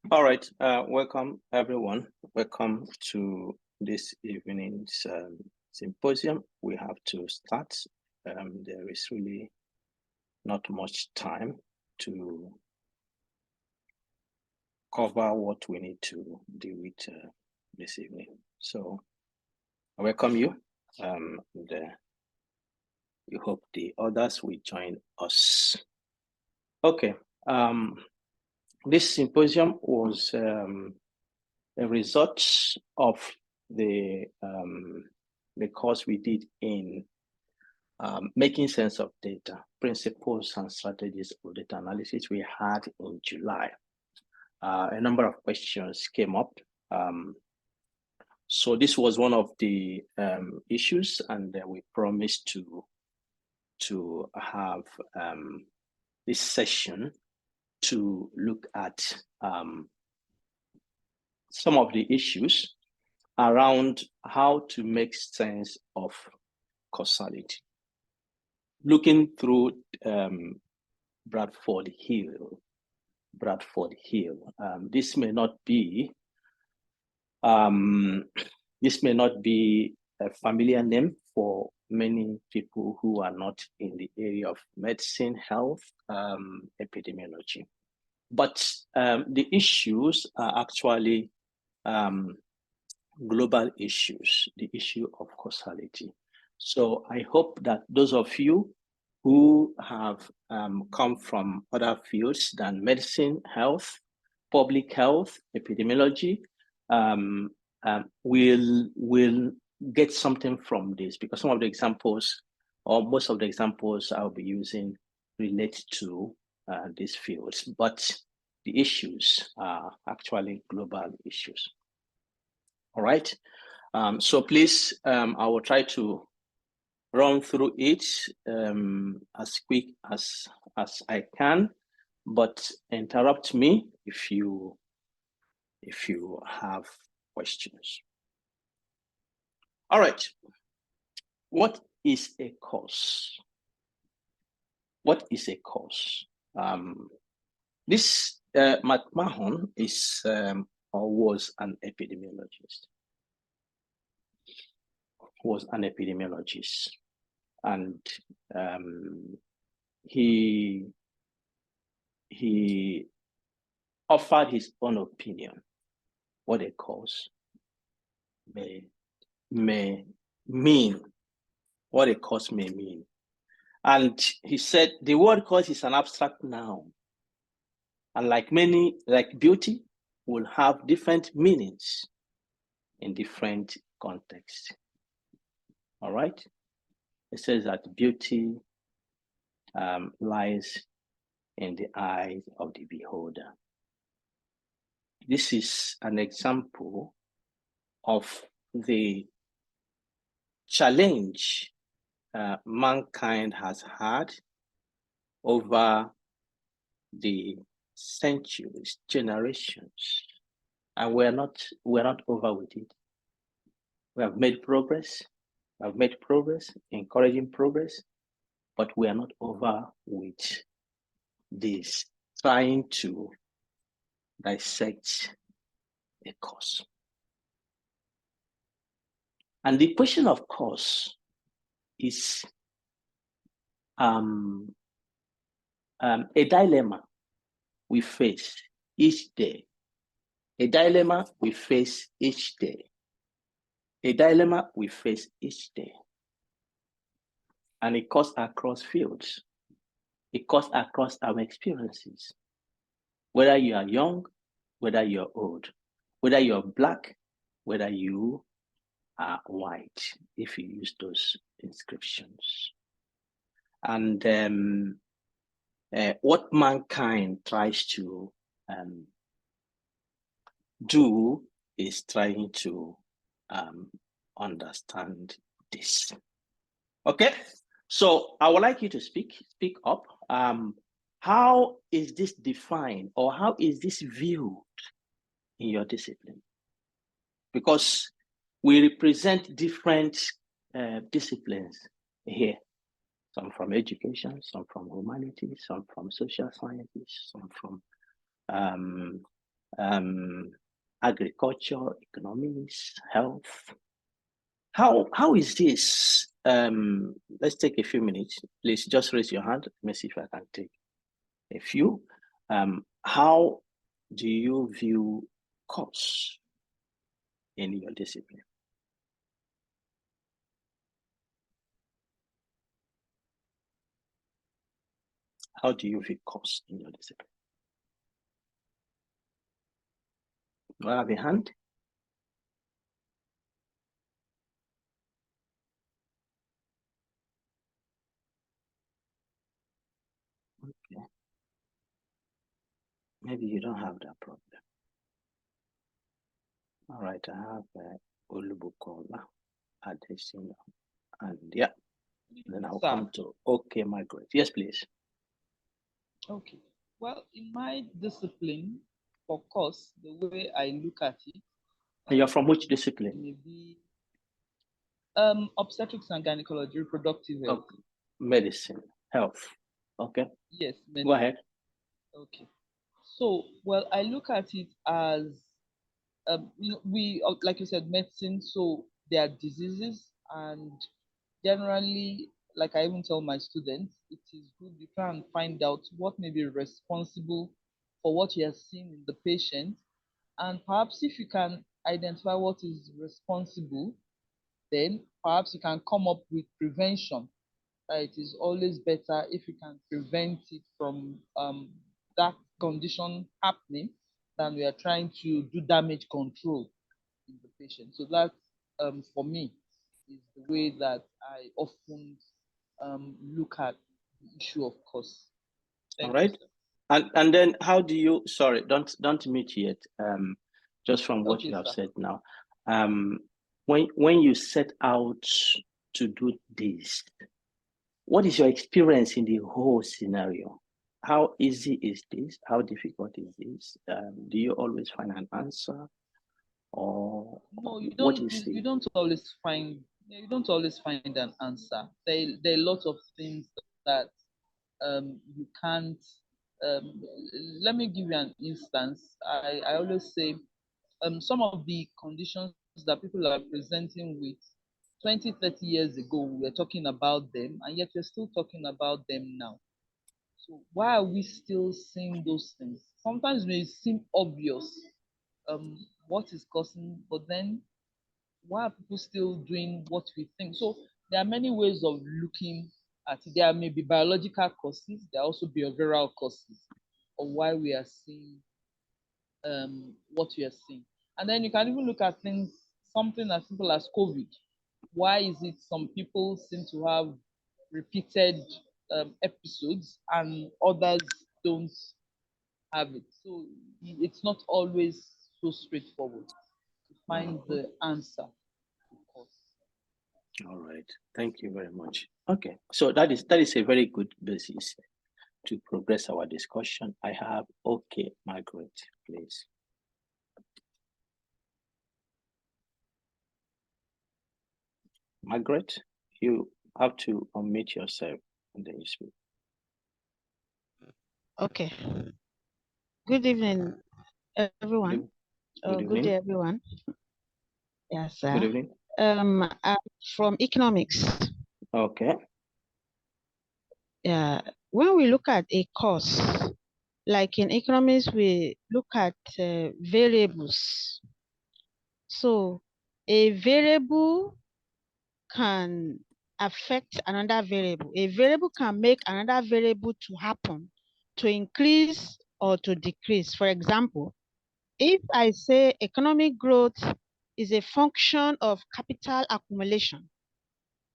All right, welcome everyone. Welcome to this evening's symposium. We have to start. There is really not much time to cover what we need to deal with this evening. So I welcome you, and we hope the others will join us. Okay, this symposium was a result of the course we did in making sense of data, principles and strategies of data analysis we had in July. A number of questions came up. So this was one of the issues, and we promised to have this session to look at some of the issues around how to make sense of causality. Looking through Bradford Hill. This may not be a familiar name for many people who are not in the area of medicine, health, epidemiology. But the issues are actually global issues, the issue of causality. So I hope that those of you who have come from other fields than medicine, health, public health, epidemiology, will get something from this, because some of the examples, or most of the examples I'll be using, relate to these fields, but the issues are actually global issues. All right. So please, I will try to run through it as quick as I can, but interrupt me if you have questions. All right. What is a cause? What is a cause? This McMahon is or was an epidemiologist. And he offered his own opinion what a cause may mean, what a cause may mean. And he said the word cause is an abstract noun, and like beauty, will have different meanings in different contexts. All right. It says that beauty lies in the eyes of the beholder. This is an example of the challenge mankind has had over the centuries, generations, and we're not over with it. We have made progress. Encouraging progress, but we are not over with this, trying to dissect a cause. And the question of cause is a dilemma we face each day. A dilemma we face each day. A dilemma we face each day. And it cuts across fields. It cuts across our experiences. Whether you are young, whether you're old, whether you're black, whether you are white, if you use those inscriptions. And what mankind tries to do is trying to understand this. Okay, so I would like you to speak up. How is this defined, or how is this viewed in your discipline? Because we represent different disciplines here. Some from education, some from humanities, some from social sciences, some from agriculture, economics, health. How is this? Let's take a few minutes. Please just raise your hand. Let me see if I can take a few. How do you view costs in your discipline? How do you view costs in your discipline? Do I have a hand? Okay. Maybe you don't have that problem. All right, I have Olubukola, Adesina, and yeah. Then I'll come to okay, Margaret. Yes, please. Okay. Well, in my discipline, of course, the way I look at it. You're from which discipline? Maybe obstetrics and gynecology, reproductive health. Okay. Medicine, health. Okay. Yes. Medicine. Go ahead. Okay. So, well, I look at it as we, like you said, medicine. So there are diseases, and generally, like I even tell my students, it is good you try and find out what may be responsible for what you are seeing in the patient, and perhaps if you can identify what is responsible, then perhaps you can come up with prevention. It is always better if you can prevent it from that condition happening than we are trying to do damage control in the patient. So that, for me, is the way that I often look at the issue of cost. All right. And then how do you, sorry, don't mute yet. Just from what you have said now. When you set out to do this, what is your experience in the whole scenario? How easy is this? How difficult is this? Do you always find an answer? Or no, you don't. You don't always find. You don't always find an answer. There are lots of things that you can't. Let me give you an instance. I always say some of the conditions that people are presenting with 20, 30 years ago, we were talking about them, and yet we're still talking about them now. So why are we still seeing those things? Sometimes it may seem obvious what is causing, but then why are people still doing what we think? So there are many ways of looking at it. There may be biological causes, there are also behavioral causes of why we are seeing what we are seeing. And then you can even look at things, something as simple as COVID. Why is it some people seem to have repeated episodes and others don't have it? So it's not always so straightforward to find the answer. All right, thank you very much. Okay, so that is a very good basis to progress our discussion. I have okay, Margaret, please. Margaret, you have to unmute yourself and then you speak. Okay. Good evening, everyone. Good day, everyone. Yes, sir. Good evening. I'm from economics. Okay. Yeah. When we look at a cost, like in economics, we look at variables. So a variable can affect another variable. A variable can make another variable to happen, to increase or to decrease. For example, if I say economic growth is a function of capital accumulation,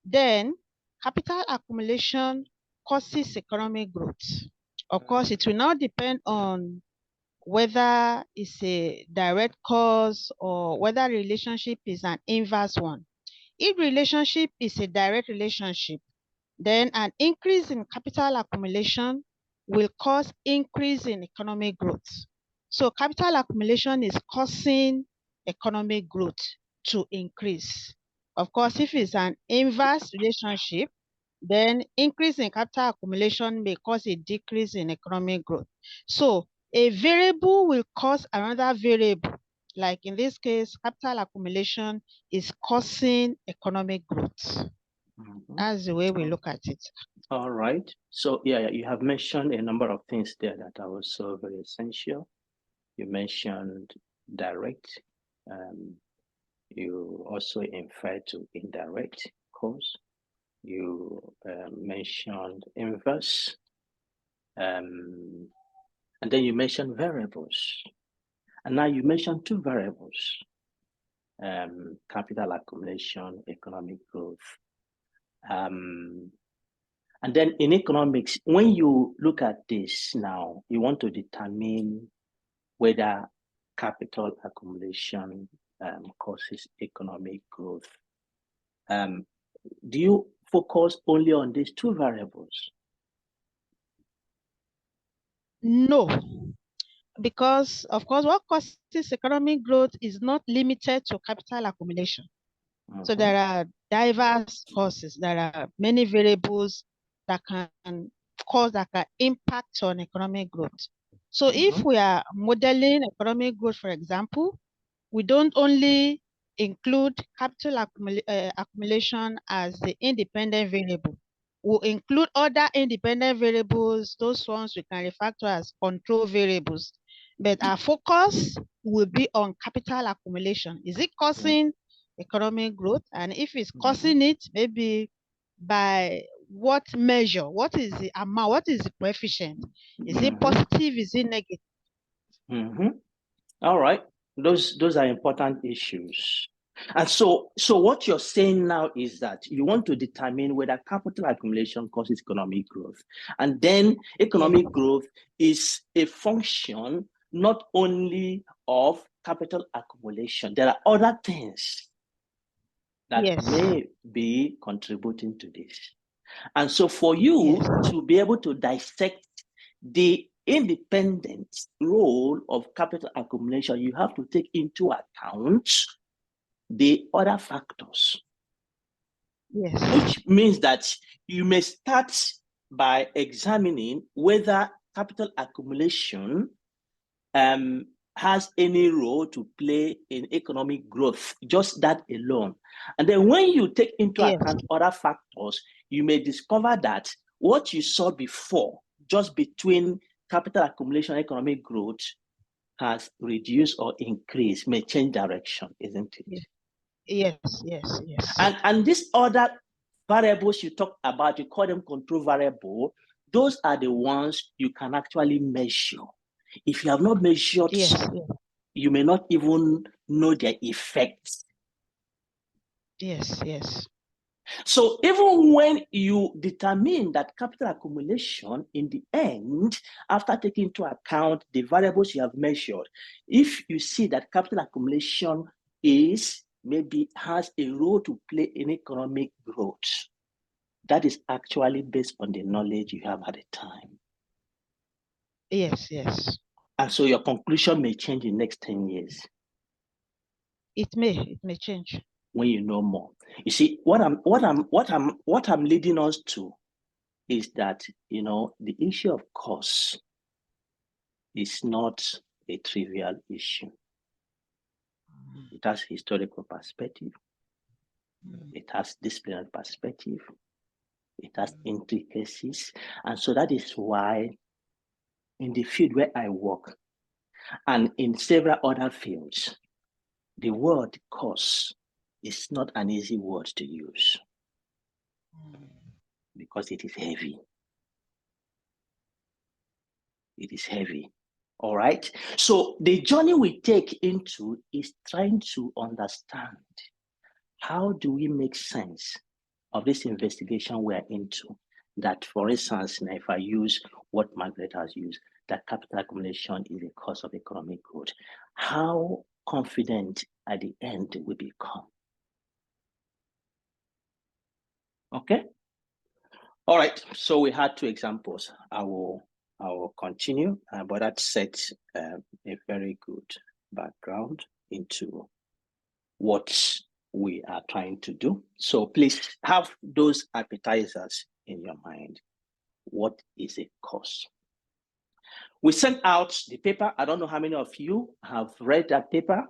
then capital accumulation causes economic growth. Of course, it will now depend on whether it's a direct cause or whether relationship is an inverse one. If relationship is a direct relationship, then an increase in capital accumulation will cause increase in economic growth. So capital accumulation is causing economic growth to increase. Of course, if it's an inverse relationship, then increase in capital accumulation may cause a decrease in economic growth. So a variable will cause another variable. Like in this case, capital accumulation is causing economic growth. That's the way we look at it. All right. So yeah, you have mentioned a number of things there that are also very essential. You mentioned direct. You also infer to indirect cause. You mentioned inverse. And then you mentioned variables. And now you mentioned two variables, capital accumulation, economic growth. And then in economics, when you look at this now, you want to determine whether capital accumulation causes economic growth. Do you focus only on these two variables? No, because of course, what causes economic growth is not limited to capital accumulation. So there are diverse causes. There are many variables that can cause, that can impact on economic growth. So if we are modeling economic growth, for example, we don't only include capital accumulation as the independent variable. We'll include other independent variables, those ones we can refer to as control variables. But our focus will be on capital accumulation. Is it causing economic growth? And if it's causing it, maybe by what measure? What is the amount? What is the coefficient? Is it positive? Is it negative? All right. Those are important issues. And so what you're saying now is that you want to determine whether capital accumulation causes economic growth. And then economic growth is a function not only of capital accumulation. There are other things that may be contributing to this. And so for you to be able to dissect the independent role of capital accumulation, you have to take into account the other factors. Which means that you may start by examining whether capital accumulation has any role to play in economic growth, just that alone. And then when you take into account other factors, you may discover that what you saw before, just between capital accumulation and economic growth, has reduced or increased, may change direction, isn't it? Yes. And these other variables you talk about, you call them control variable, those are the ones you can actually measure. If you have not measured some, you may not even know their effects. Yes. So even when you determine that capital accumulation in the end, after taking into account the variables you have measured, if you see that capital accumulation maybe has a role to play in economic growth, that is actually based on the knowledge you have at the time. Yes. And so your conclusion may change in the next 10 years. It may change. When you know more. You see, what I'm leading us to is that, the issue of cost is not a trivial issue. It has historical perspective. It has disciplinary perspective. It has intricacies. And so that is why in the field where I work and in several other fields, the word cost is not an easy word to use because it is heavy. It is heavy. All right. So the journey we take into is trying to understand how do we make sense of this investigation we're into. That, for instance, if I use what Margaret has used, that capital accumulation is a cause of economic growth, how confident at the end we become. Okay. All right. So we had two examples. I will continue, but that sets a very good background into what we are trying to do. So please have those appetizers in your mind. What is a cost? We sent out the paper. I don't know how many of you have read that paper,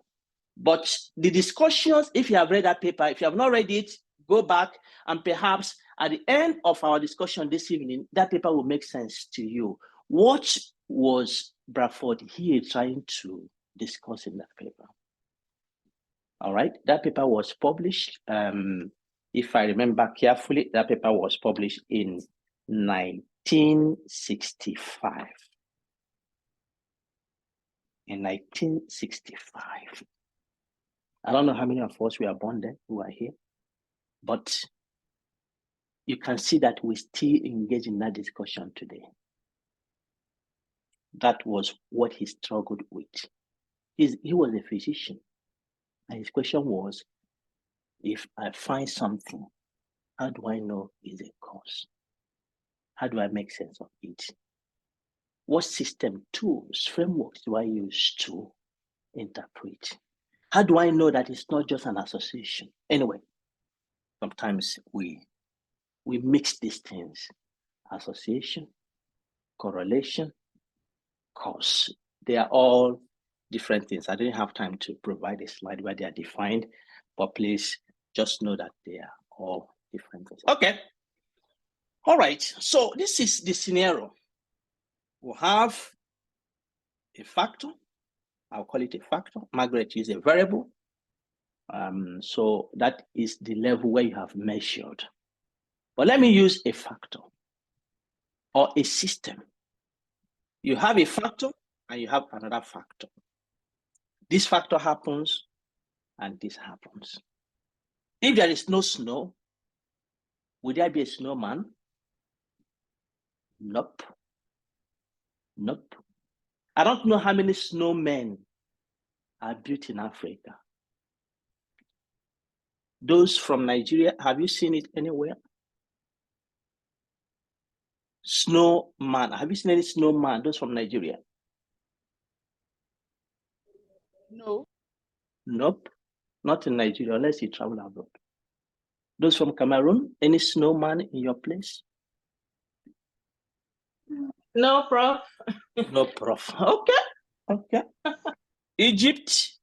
but the discussions, if you have read that paper, if you have not read it, go back and perhaps at the end of our discussion this evening, that paper will make sense to you. What was Bradford here trying to discuss in that paper? All right, that paper was published, if I remember carefully, that paper was published in 1965. In 1965. I don't know how many of us were born then who are here, but you can see that we still engage in that discussion today. That was what he struggled with. He was a physician, and his question was, if I find something, how do I know it's a cause? How do I make sense of it? What system, tools, frameworks do I use to interpret? How do I know that it's not just an association? Anyway, sometimes we mix these things: association, correlation, cause. They are all different things. I didn't have time to provide a slide where they are defined, but please just know that they are all different things. Okay. All right. So this is the scenario. We'll have a factor. I'll call it a factor. Margaret is a variable. So that is the level where you have measured. But let me use a factor or a system. You have a factor and you have another factor. This factor happens and this happens. If there is no snow, would there be a snowman? Nope. Nope. I don't know how many snowmen are built in Africa. Those from Nigeria, have you seen it anywhere? Snowman, have you seen any snowman, those from Nigeria? No. Nope, not in Nigeria, unless you travel abroad. Those from Cameroon, any snowman in your place? No, Prof. No, Prof. Okay, okay. Egypt.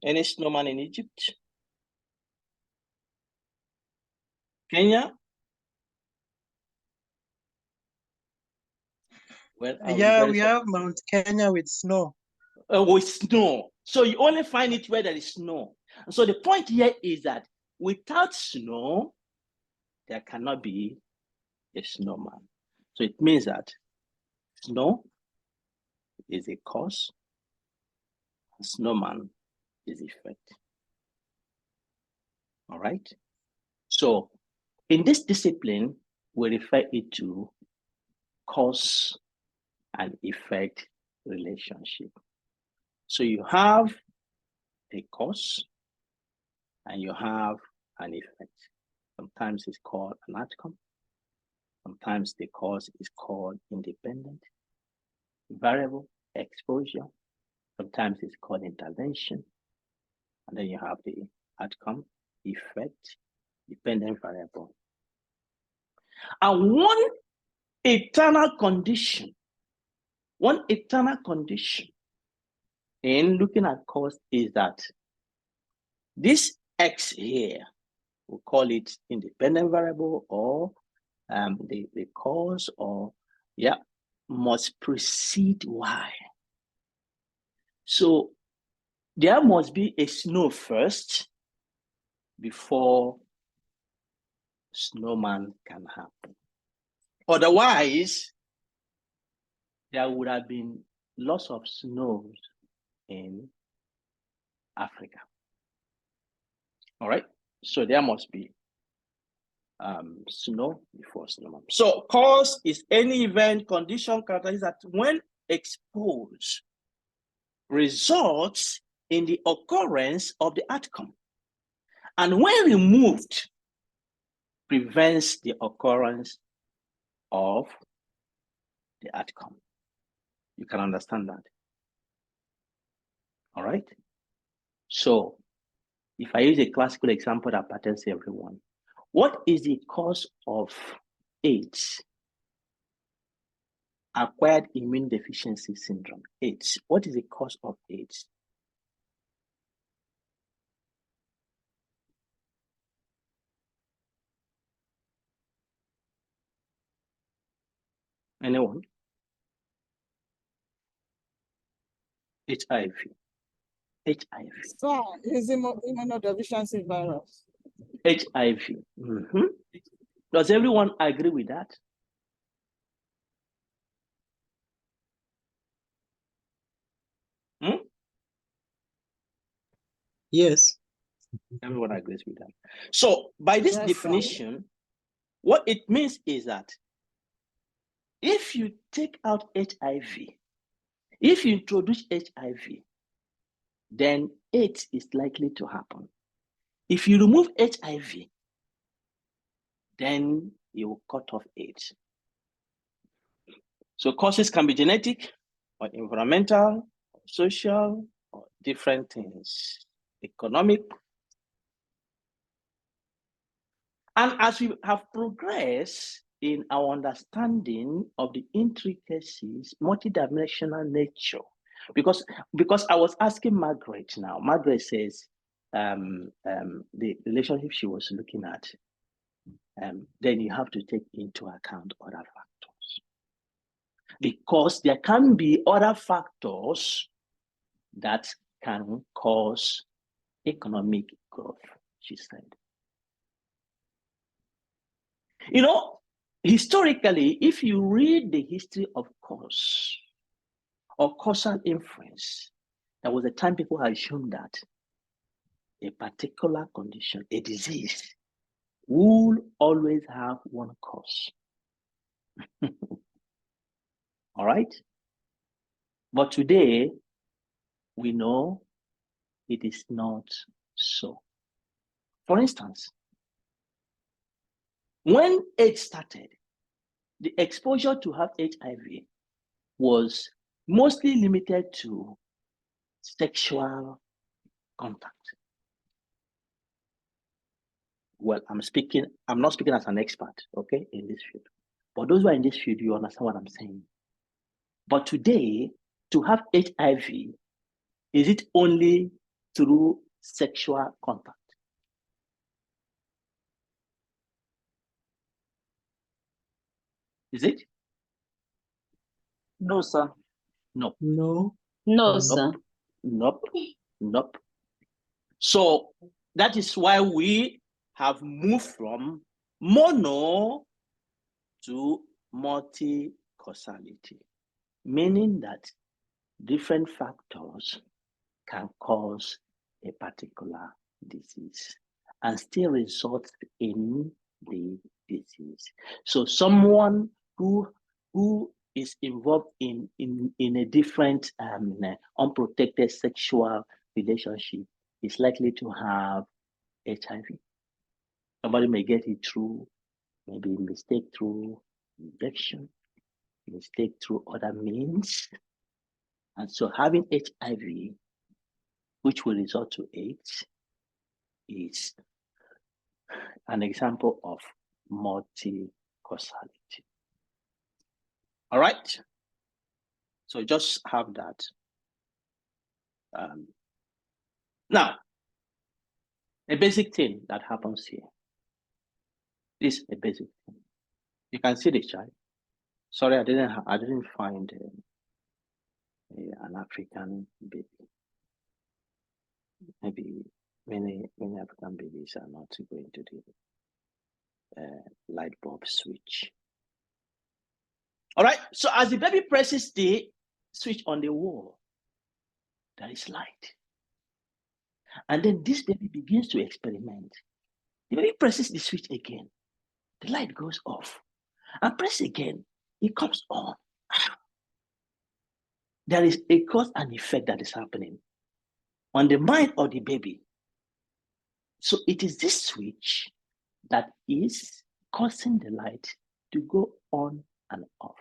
Any snowman in Egypt? Kenya? Well, yeah, we have Mount Kenya with snow. With snow. So you only find it where there is snow. And so the point here is that without snow, there cannot be a snowman. So it means that snow is a cause, and snowman is effect. All right? So in this discipline, we refer it to cause and effect relationship. So you have a cause and you have an effect. Sometimes it's called an outcome. Sometimes the cause is called independent variable exposure. Sometimes it's called intervention. And then you have the outcome, effect, dependent variable. And one eternal condition in looking at cause is that this X here, we'll call it independent variable, or the cause, or must precede Y. So there must be a snow first before snowman can happen. Otherwise, there would have been lots of snows in Africa. All right, so there must be snow before snowman. So cause is any event, condition, characteristic that when exposed results in the occurrence of the outcome, and when removed prevents the occurrence of the outcome. You can understand that. All right. So if I use a classical example that pertains to everyone, what is the cause of AIDS acquired immune deficiency syndrome, AIDS. What is the cause of AIDS? Anyone? HIV. HIV. Sir, is immunodeficiency virus. HIV. Does everyone agree with that? Yes. Everyone agrees with that. So by this definition, what it means is that if you take out HIV, if you introduce HIV, then AIDS is likely to happen. If you remove HIV, then you will cut off AIDS. So causes can be genetic or environmental, or social, or different things, economic. And as we have progressed in our understanding of the intricacies, multidimensional nature, because I was asking Margaret now, Margaret says the relationship she was looking at, then you have to take into account other factors. Because there can be other factors that can cause economic growth, she said. You know, historically, if you read the history of cause or causal inference, there was a time people had shown that a particular condition, a disease, will always have one cause. All right? But today, we know it is not so. For instance, when AIDS started, the exposure to have HIV was mostly limited to sexual contact. Well, I'm not speaking as an expert, okay, in this field. But those who are in this field, you understand what I'm saying. But today, to have HIV, is it only through sexual contact? Is it? No, sir. No. No. No, Nope. sir. Nope. So that is why we have moved from mono to multi-causality, meaning that different factors can cause a particular disease and still result in the disease. So someone who is involved in a different unprotected sexual relationship is likely to have HIV. Somebody may get it through maybe mistake through injection, mistake through other means. And so having HIV, which will result to AIDS, is an example of multi-causality. All right? So just have that. Now, a basic thing that happens here. This is a basic thing. You can see the chart. Sorry, I didn't find an African baby. Maybe many African babies are not going to the light bulb switch. All right. So as the baby presses the switch on the wall, there is light, and then this baby begins to experiment. The baby presses the switch again, the light goes off, and press again, it comes on. There is a cause and effect that is happening on the mind of the baby. So it is this switch that is causing the light to go on and off.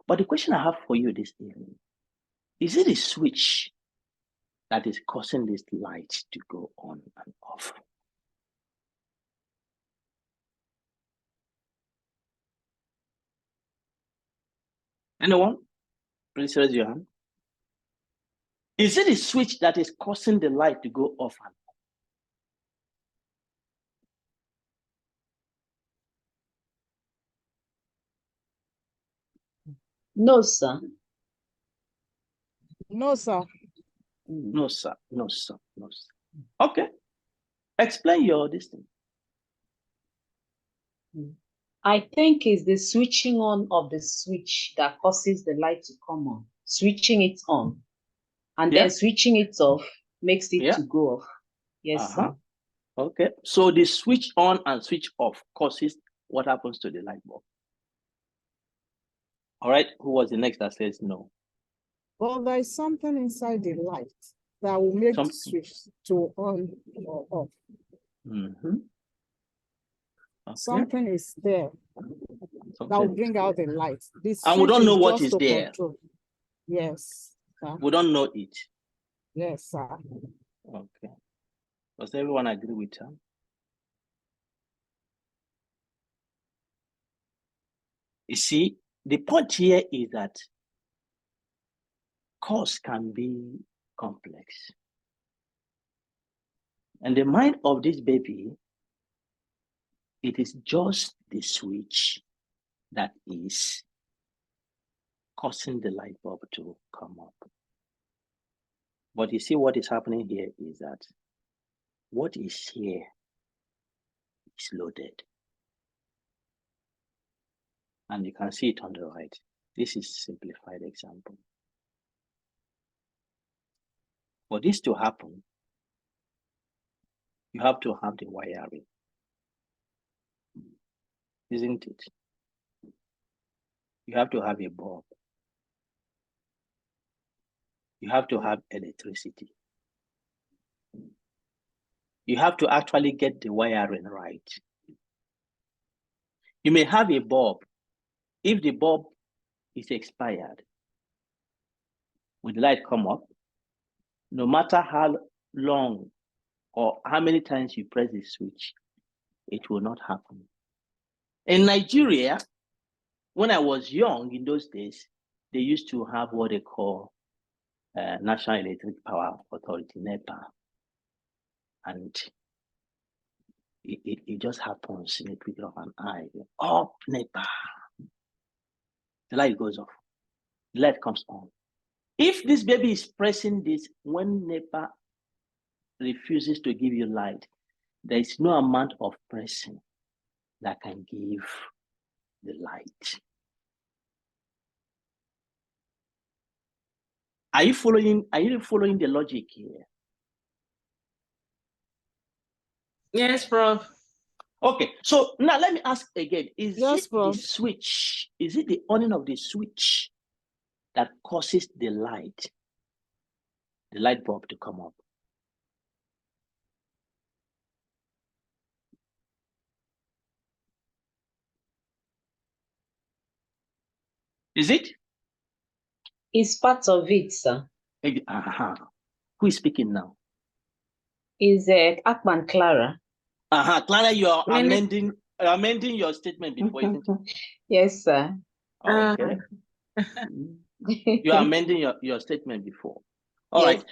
But the question I have for you this evening, is it a switch that is causing this light to go on and off? Anyone? Please raise your hand. Is it the switch that is causing the light to go off and on? No, sir. No, sir. No, sir. No, sir. No, sir. Okay. Explain your distance. I think it's the switching on of the switch that causes the light to come on. Switching it on. And Yeah. then switching it off makes it to go off. Yes, sir. Okay. So the switch on and switch off causes what happens to the light bulb. All right. Who was the next that says no? Well, there is something inside the light that will make the Something. switch to on or off. Mm-hmm. Okay. Something is there that will bring out the light. This And we don't know what just is to there. control. Yes, sir. We don't know it. Yes, sir. Okay. Does everyone agree with her? You see, the point here is that cause can be complex. And the mind of this baby, it is just the switch that is causing the light bulb to come up. But you see what is happening here is that what is here is loaded. And you can see it on the right. This is a simplified example. For this to happen, you have to have the wiring, isn't it? You have to have a bulb. You have to have electricity. You have to actually get the wiring right. You may have a bulb. If the bulb is expired, when the light come up, no matter how long or how many times you press the switch, it will not happen. In Nigeria, when I was young in those days, they used to have what they call National Electric Power Authority, NEPA. And it just happens in a twinkle of an eye. Oh, NEPA. The light goes off. The light comes on. If this baby is pressing this, when NEPA refuses to give you light, there is no amount of pressing that can give the light. Are you following the logic here? Yes, Prof. Okay, so now let me ask again, is Yes, it Prof. the switch, is it the on of the switch that causes the light bulb to come up? Is it? It's part of it, sir. Who is speaking now? Is Akman Clara? Clara, you are amending your statement before, isn't it? Yes, sir. Okay. You are amending your statement before. All Yes, right.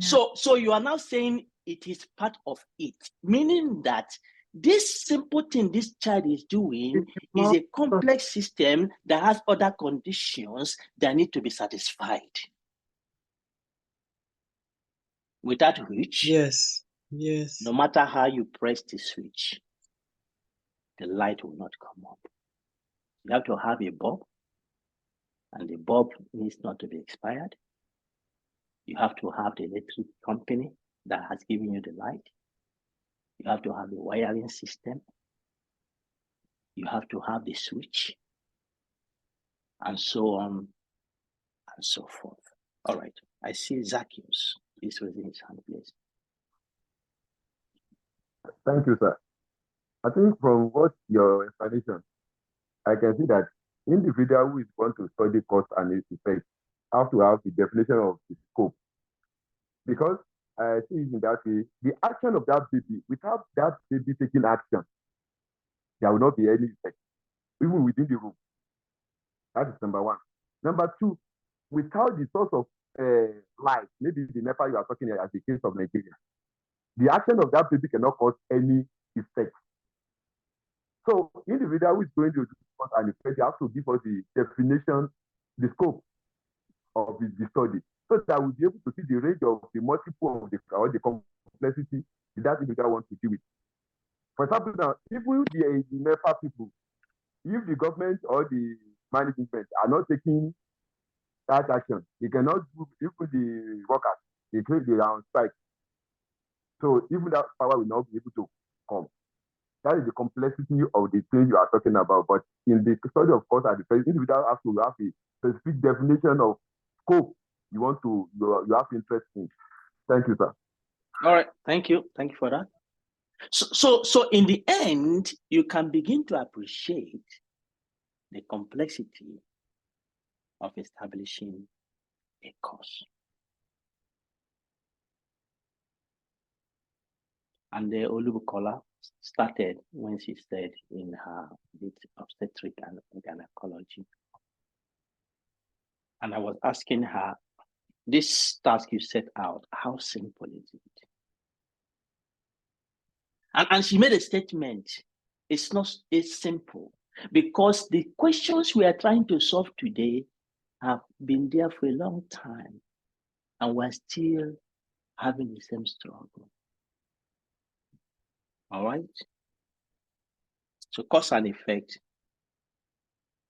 sir. So you are now saying it is part of it, meaning that this simple thing this child is doing is a complex system that has other conditions that need to be satisfied. Without which, Yes. no matter how you press the switch, the light will not come up. You have to have a bulb, and the bulb needs not to be expired. You have to have the electric company that has given you the light. You have to have the wiring system. You have to have the switch, and so on and so forth. All right. I see Zacchaeus is raising his hand, please. Thank you, sir. I think from what your explanation, I can see that individual who is going to study cause and its effect have to have the definition of the scope. Because I see in that way, the action of that baby, without that baby taking action, there will not be any effect, even within the room. That is number one. Number two, without the source of light, maybe the NEPA you are talking as the case of Nigeria, the action of that baby cannot cause any effect. So individual who is going to cause an effect, they have to give us the definition, the scope of the study, so that we'll be able to see the range of the multiple of the complexity that individual wants to deal with. For example, now, even the NEPA people, if the government or the management are not taking that action, they cannot do, even the workers, they are on strike. So even that power will not be able to come. That is the complexity of the thing you are talking about. But in the study, of course, at the first, individual have to have a specific definition of scope you have interest in. Thank you, sir. All right, thank you for that. So in the end, you can begin to appreciate the complexity of establishing a cause. And the Olubukola started when she said in her bit obstetric and gynecology. And I was asking her, this task you set out, how simple is it? And she made a statement. It's simple, because the questions we are trying to solve today have been there for a long time, and we're still having the same struggle. All right? So cause and effect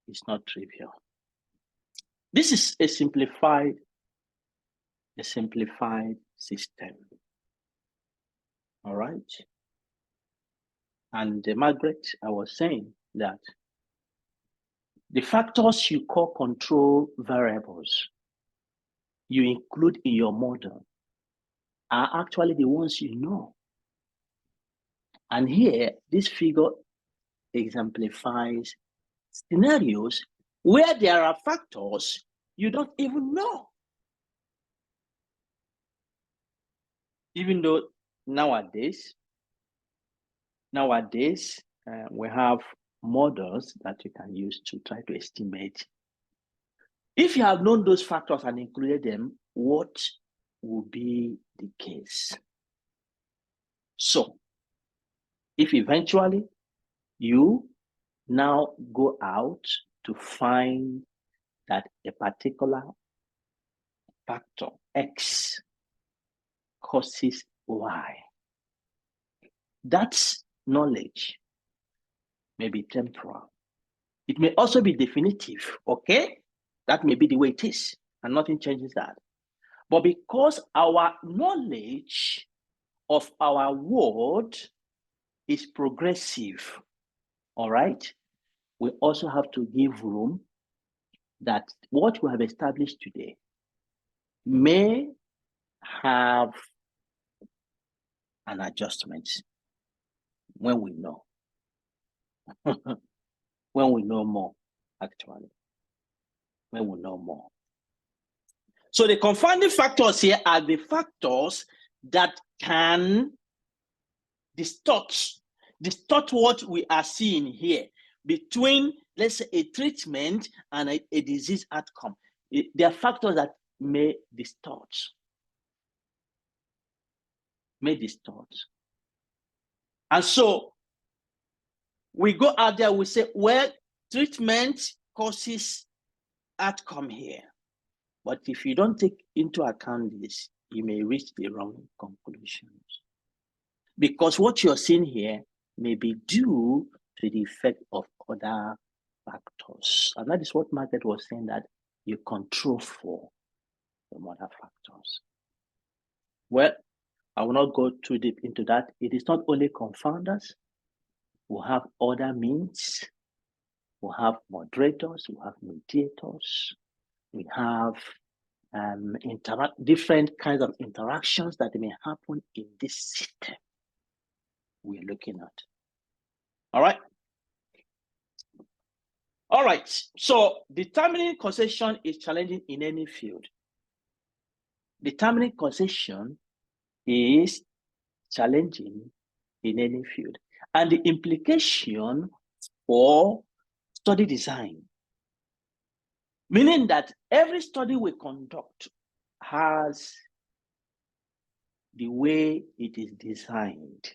is not trivial. This is a simplified system. All right? And Margaret, I was saying that the factors you call control variables you include in your model are actually the ones you know. And here, this figure exemplifies scenarios where there are factors you don't even know. Even though nowadays, we have models that you can use to try to estimate. If you have known those factors and included them, what will be the case? So, if eventually you now go out to find that a particular factor X causes Y, that knowledge may be temporal. It may also be definitive, okay? That may be the way it is, and nothing changes that. But because our knowledge of our world is progressive, all right, we also have to give room that what we have established today may have an adjustment when we know. When we know more, actually. When we know more. So the confounding factors here are the factors that can distort what we are seeing here between, let's say, a treatment and a disease outcome. There are factors that may distort. And so we go out there, we say, well, treatment causes outcome here. But if you don't take into account this, you may reach the wrong conclusions. Because what you're seeing here may be due to the effect of other factors. And that is what Margaret was saying, that you control for some other factors. Well, I will not go too deep into that. It is not only confounders. We have other means. We have moderators. We have mediators. We have different kinds of interactions that may happen in this system we're looking at. All right. All right. So determining causation is challenging in any field. Determining causation is challenging in any field. And the implication for study design Meaning that every study we conduct has the way it is designed.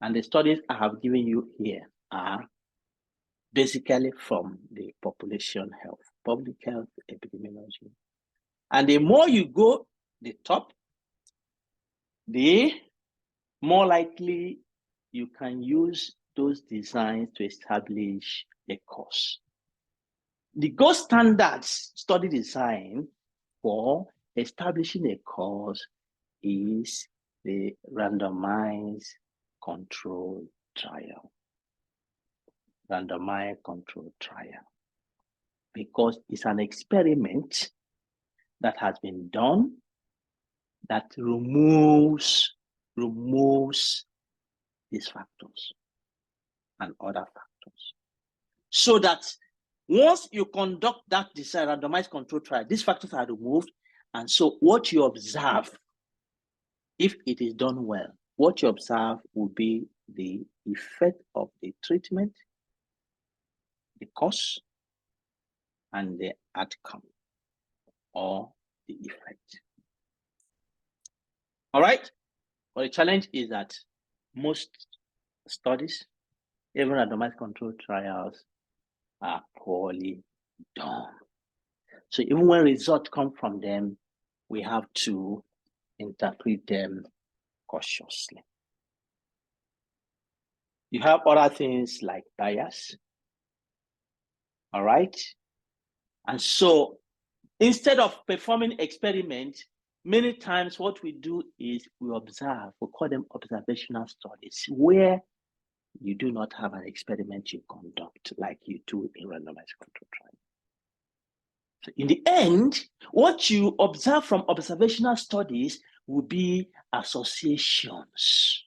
And the studies I have given you here are basically from the population health, public health, epidemiology. And the more you go the top, the more likely you can use those designs to establish a course. The gold standard study design for establishing a course is the randomized control trial. Randomized control trial. Because it's an experiment that has been done that removes these factors and other factors. So that once you conduct that design randomized control trial, these factors are removed. And so what you observe, if it is done well, what you observe will be the effect of the treatment, the cause, and the outcome or the effect. All right? But the challenge is that most studies, even randomized control trials, are poorly done. So even when results come from them, we have to interpret them cautiously. You have other things like bias. All right? And so instead of performing experiments, many times what we do is we observe, we call them observational studies, where you do not have an experiment you conduct like you do in randomized control trial. So in the end, what you observe from observational studies will be associations.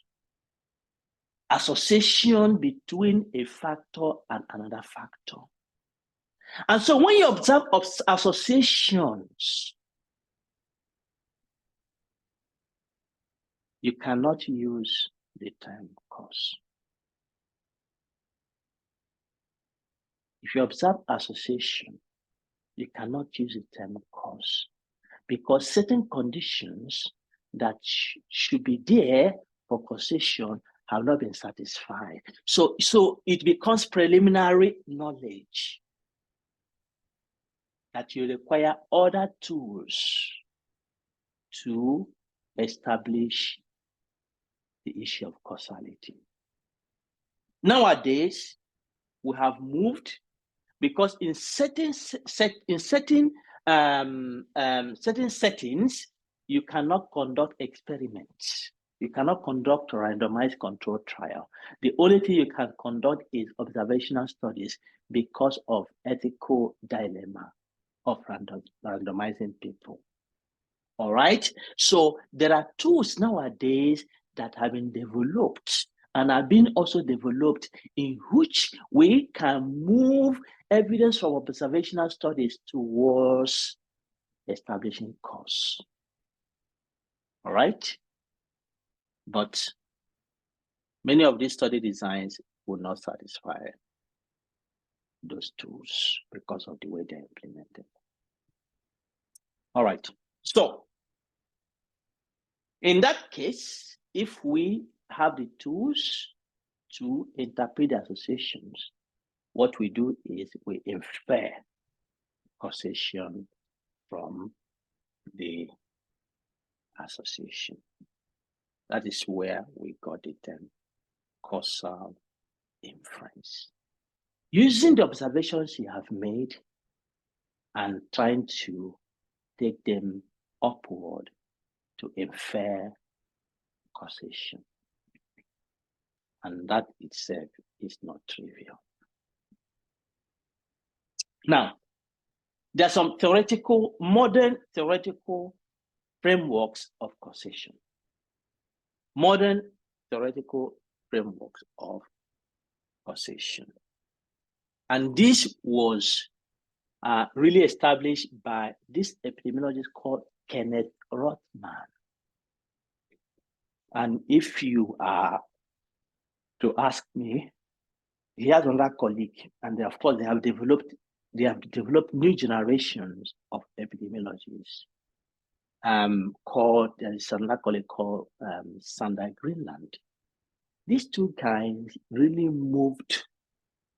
Association between a factor and another factor. And so when you observe associations, you cannot use the term cause. If you observe association, you cannot use the term cause because certain conditions that should be there for causation have not been satisfied. So it becomes preliminary knowledge that you require other tools to establish the issue of causality. Nowadays, we have moved because in certain settings, you cannot conduct experiments. You cannot conduct a randomized control trial. The only thing you can conduct is observational studies because of ethical dilemma of randomizing people. All right. So there are tools nowadays that have been developed and are being also developed in which we can move evidence from observational studies towards establishing cause. All right. But many of these study designs will not satisfy those tools because of the way they're implemented. All right. So in that case, if we have the tools to interpret the associations, what we do is we infer causation from the association. That is where we got the term causal inference. Using the observations you have made and trying to take them upward to infer causation. And that itself is not trivial. Now, there are some modern theoretical frameworks of causation. Modern theoretical frameworks of causation. And this was really established by this epidemiologist called Kenneth Rothman. And if you are to ask me, he has another colleague, and of course they have developed they have developed new generations of epidemiologists. There is another colleague called Sander Greenland. These two guys really moved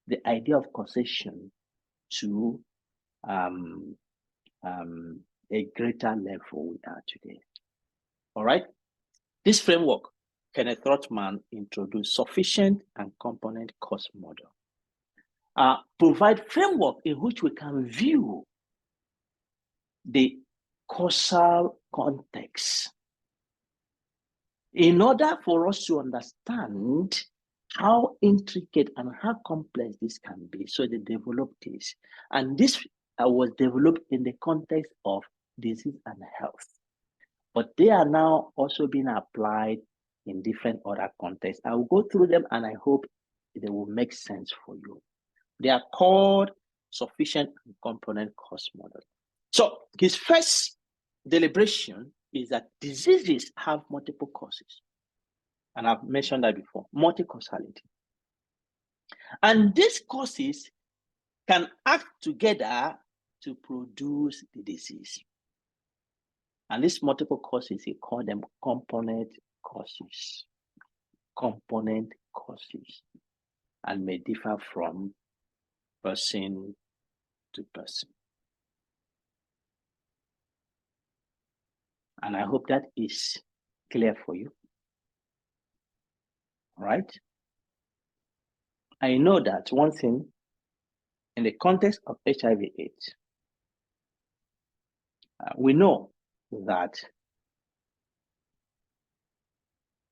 the idea of causation to a greater level we are today. All right. This framework, Kenneth Rothman introduced sufficient and component cause model. Provide framework in which we can view the causal context in order for us to understand how intricate and how complex this can be. So they developed this. And this was developed in the context of disease and health. But they are now also being applied in different other contexts. I will go through them and I hope they will make sense for you. They are called sufficient and component cause model. So his first deliberation is that diseases have multiple causes. And I've mentioned that before, multi-causality. And these causes can act together to produce the disease. And these multiple causes, he called them component causes. Component causes. And may differ from person to person. And I hope that is clear for you. Right? I know that one thing in the context of HIV/AIDS, we know that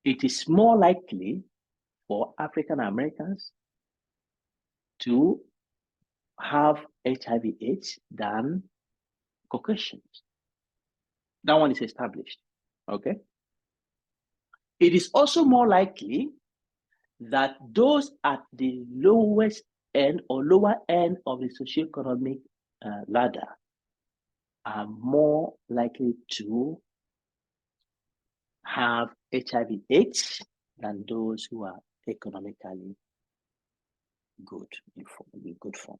it is more likely for African Americans to have HIV/AIDS than Caucasians. That one is established, okay? It is also more likely that those at the lowest end or lower end of the socioeconomic ladder are more likely to have HIV/AIDS than those who are economically good, in good form.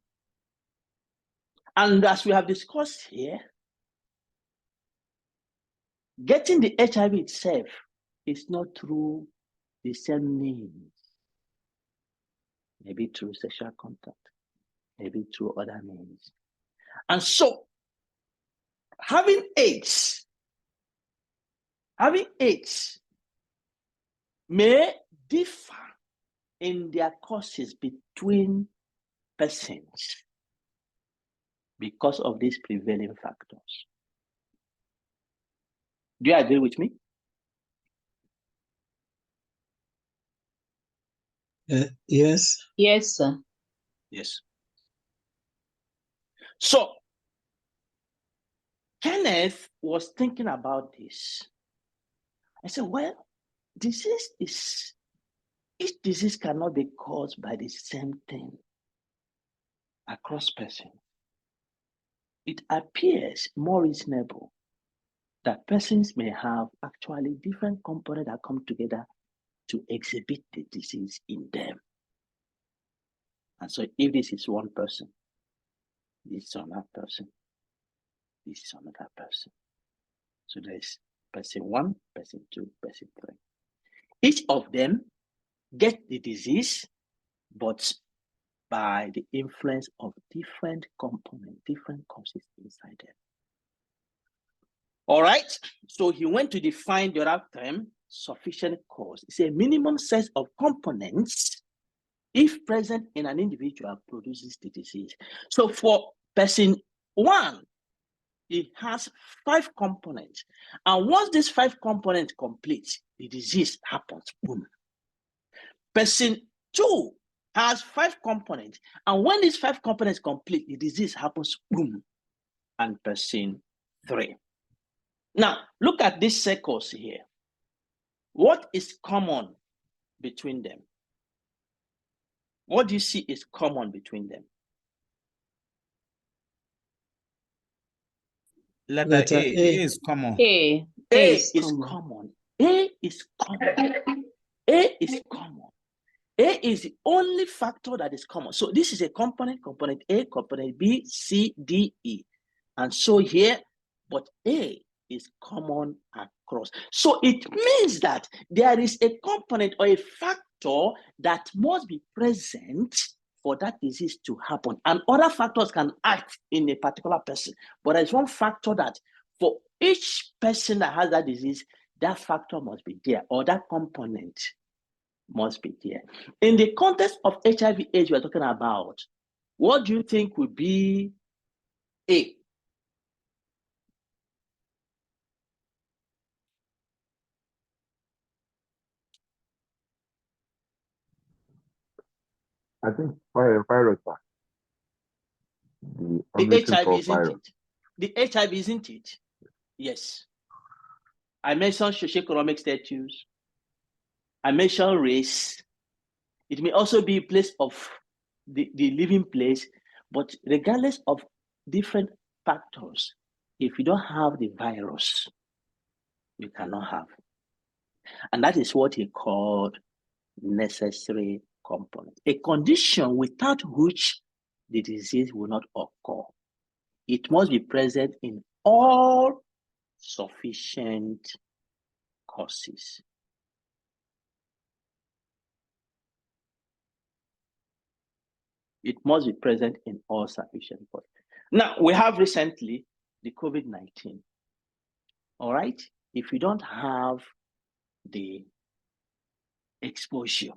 And as we have discussed here, getting the HIV itself is not through the same means. Maybe through sexual contact, maybe through other means. And so, having AIDS may differ in their causes between persons because of these prevailing factors. Do you agree with me? Yes. Yes, sir. Yes. So, Kenneth was thinking about this. I said, well, each disease cannot be caused by the same thing across persons. It appears more reasonable that persons may have actually different components that come together to exhibit the disease in them. And so if this is one person, this is another person, this is another person. So there's person 1, person 2, person 3. Each of them get the disease, but by the influence of different components, different causes inside them. All right, so he went to define the other term, sufficient cause. It's a minimum set of components, if present in an individual, produces the disease. So for person 1, it has 5 components. And once these 5 components complete, the disease happens, boom. Person 2 has 5 components. And when these 5 components complete, the disease happens, boom. And person 3. Now, look at these circles here. What is common between them? What do you see is common between them? Letter A is common. A is common. common. A is common. A is common. A is the only factor that is common. So this is a component, component A, component B, C, D, E. And so here, but A is common across. So it means that there is a component or a factor that must be present for that disease to happen. And other factors can act in a particular person. But there's one factor that for each person that has that disease, that factor must be there, or that component must be there. In the context of HIV/AIDS we're talking about, what do you think would be A? I think virus. The HIV, isn't it? The HIV, isn't it? Yes. I mentioned socioeconomic status. I mentioned race. It may also be a place of the living place, but regardless of different factors, if you don't have the virus, you cannot have. And that is what he called necessary component, a condition without which the disease will not occur. It must be present in all sufficient causes. It must be present in all sufficient causes. Now, we have recently the COVID-19. All right? If you don't have the exposure,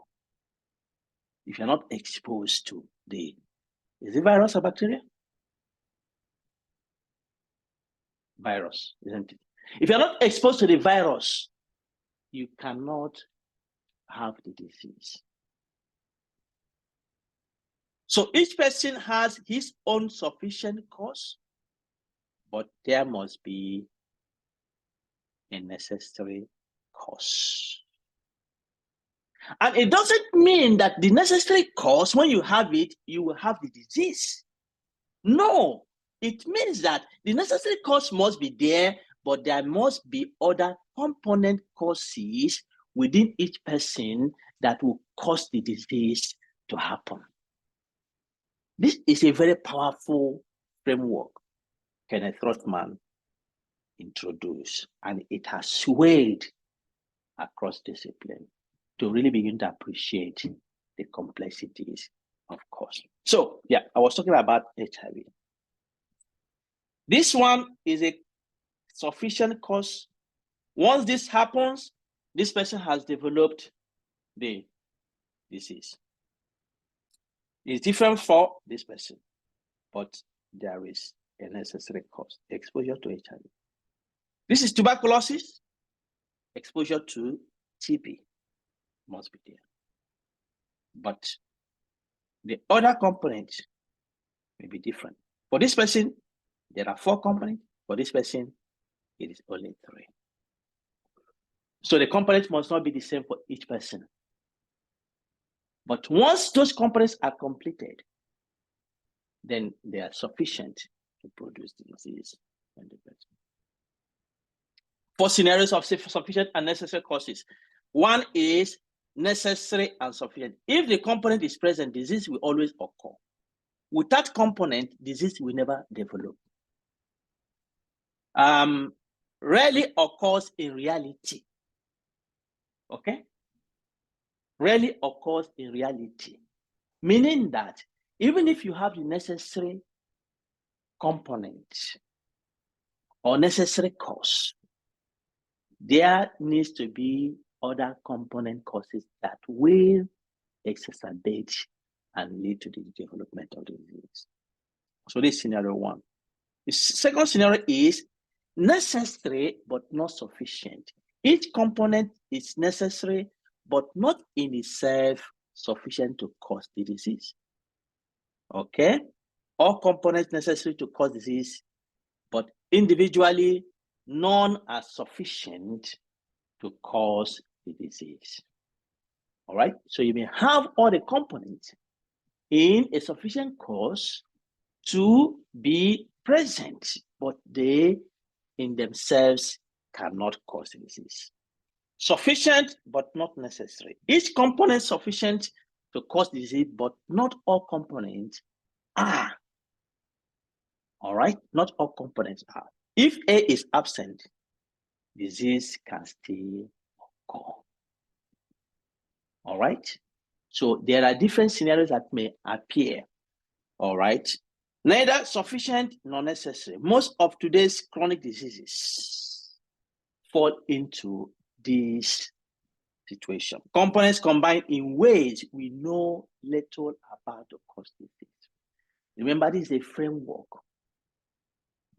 if you're not exposed to the, is it virus or bacteria? Virus, isn't it? If you're not exposed to the virus, you cannot have the disease. So each person has his own sufficient cause, but there must be a necessary cause. And it doesn't mean that the necessary cause, when you have it, you will have the disease. No, it means that the necessary cause must be there, but there must be other component causes within each person that will cause the disease to happen. This is a very powerful framework Kenneth Rothman introduced, and it has swayed across discipline to really begin to appreciate the complexities of cause. So, yeah, I was talking about HIV. This one is a sufficient cause. Once this happens, this person has developed the disease. It's different for this person, but there is a necessary cause, exposure to HIV. This is tuberculosis, exposure to TB must be there. But the other components may be different. For this person, there are 4 components. For this person, it is only 3. So the components must not be the same for each person. But once those components are completed, then they are sufficient to produce the disease in the person. 4 scenarios of sufficient and necessary causes. One is necessary and sufficient. If the component is present, disease will always occur. Without component, disease will never develop. Rarely occurs in reality. Okay? Rarely occurs in reality. Meaning that even if you have the necessary component or necessary cause, there needs to be other component causes that will exacerbate and lead to the development of the disease. So this is scenario 1. The second scenario is necessary but not sufficient. Each component is necessary but not in itself sufficient to cause the disease. Okay? All components necessary to cause disease, but individually, none are sufficient to cause the disease. All right? So you may have all the components in a sufficient cause to be present, but they in themselves cannot cause the disease. Sufficient, but not necessary. Each component sufficient, to cause disease, but not all components are. All right, not all components are. If A is absent, disease can still occur. All right, so there are different scenarios that may appear. All right, neither sufficient nor necessary. Most of today's chronic diseases fall into this situation. Components combine in ways we know little about the cause disease. Remember, this is a framework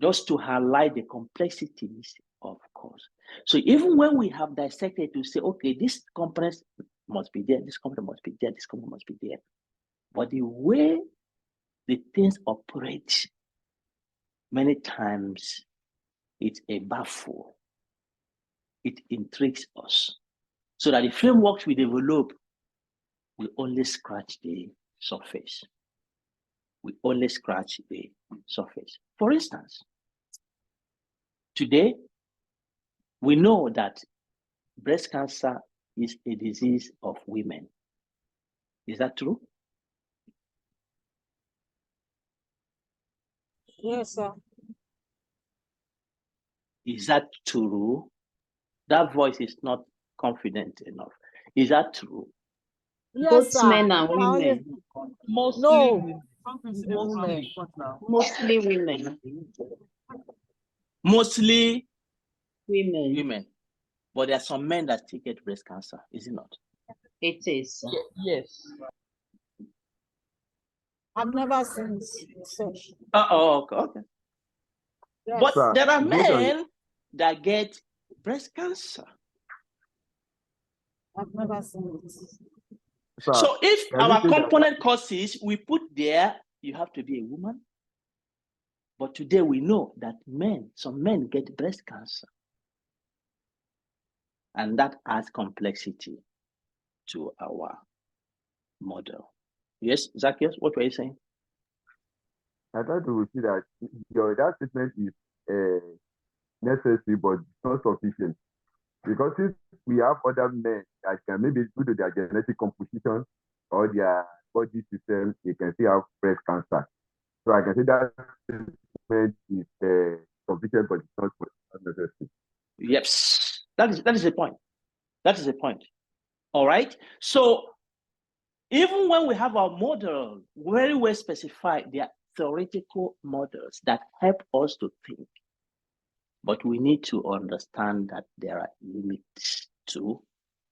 just to highlight the complexities of cause. So even when we have dissected to say, okay, this component must be there, this component must be there, this component must be there. But the way the things operate, many times it's a baffle. It intrigues us. So that the frameworks we develop will only scratch the surface. We only scratch the surface. For instance, today, we know that breast cancer is a disease of women. Is that true? Yes, sir. Is that true? That voice is not confident enough. Is that true? Yes, Both sir. men and women. Mostly No. women. Women. Mostly women. Mostly Women. women. But there are some men that still get breast cancer, is it not? It is. Yes. I've never seen such. Okay. Yes. But Sir, there are based on men that get breast cancer. I've never seen it. sir, So if can we our say that component causes we put there, you have to be a woman. But today we know that some men get breast cancer. And that adds complexity to our model. Yes, Zacchaeus, what were you saying? I thought we would see that that statement is necessary but not sufficient. Because if we have other men that can maybe due to their genetic composition or their body system, they can still have breast cancer. So I can say that statement is sufficient but it's not necessary. Yes, that is the point. That is the point. All right. So even when we have our model very well specified, they are theoretical models that help us to think. But we need to understand that there are limits to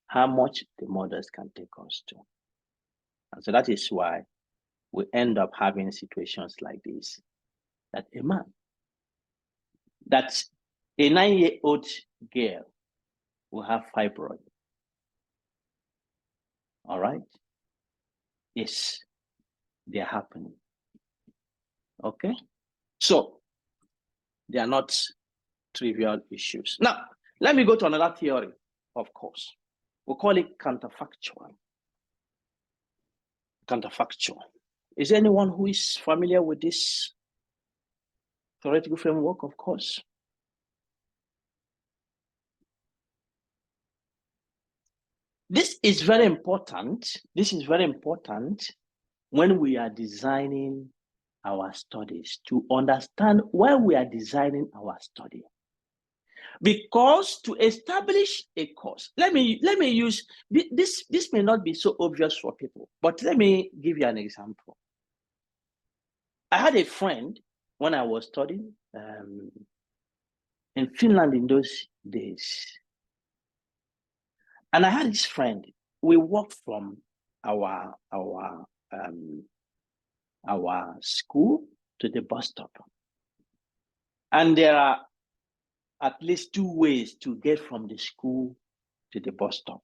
how much the models can take us to. And so that is why we end up having situations like this. That a 9-year-old girl will have fibroid. All right? Yes, they're happening. Okay? So they are not trivial issues. Now, let me go to another theory, of course. We call it counterfactual. Counterfactual. Is there anyone who is familiar with this theoretical framework? Of course. This is very important. This is very important when we are designing our studies, to understand why we are designing our study. Because to establish a course, let me use this. This may not be so obvious for people, but let me give you an example. I had a friend when I was studying in Finland in those days, and I had this friend. We walked from our school to the bus stop, and there are at least 2 ways to get from the school to the bus stop.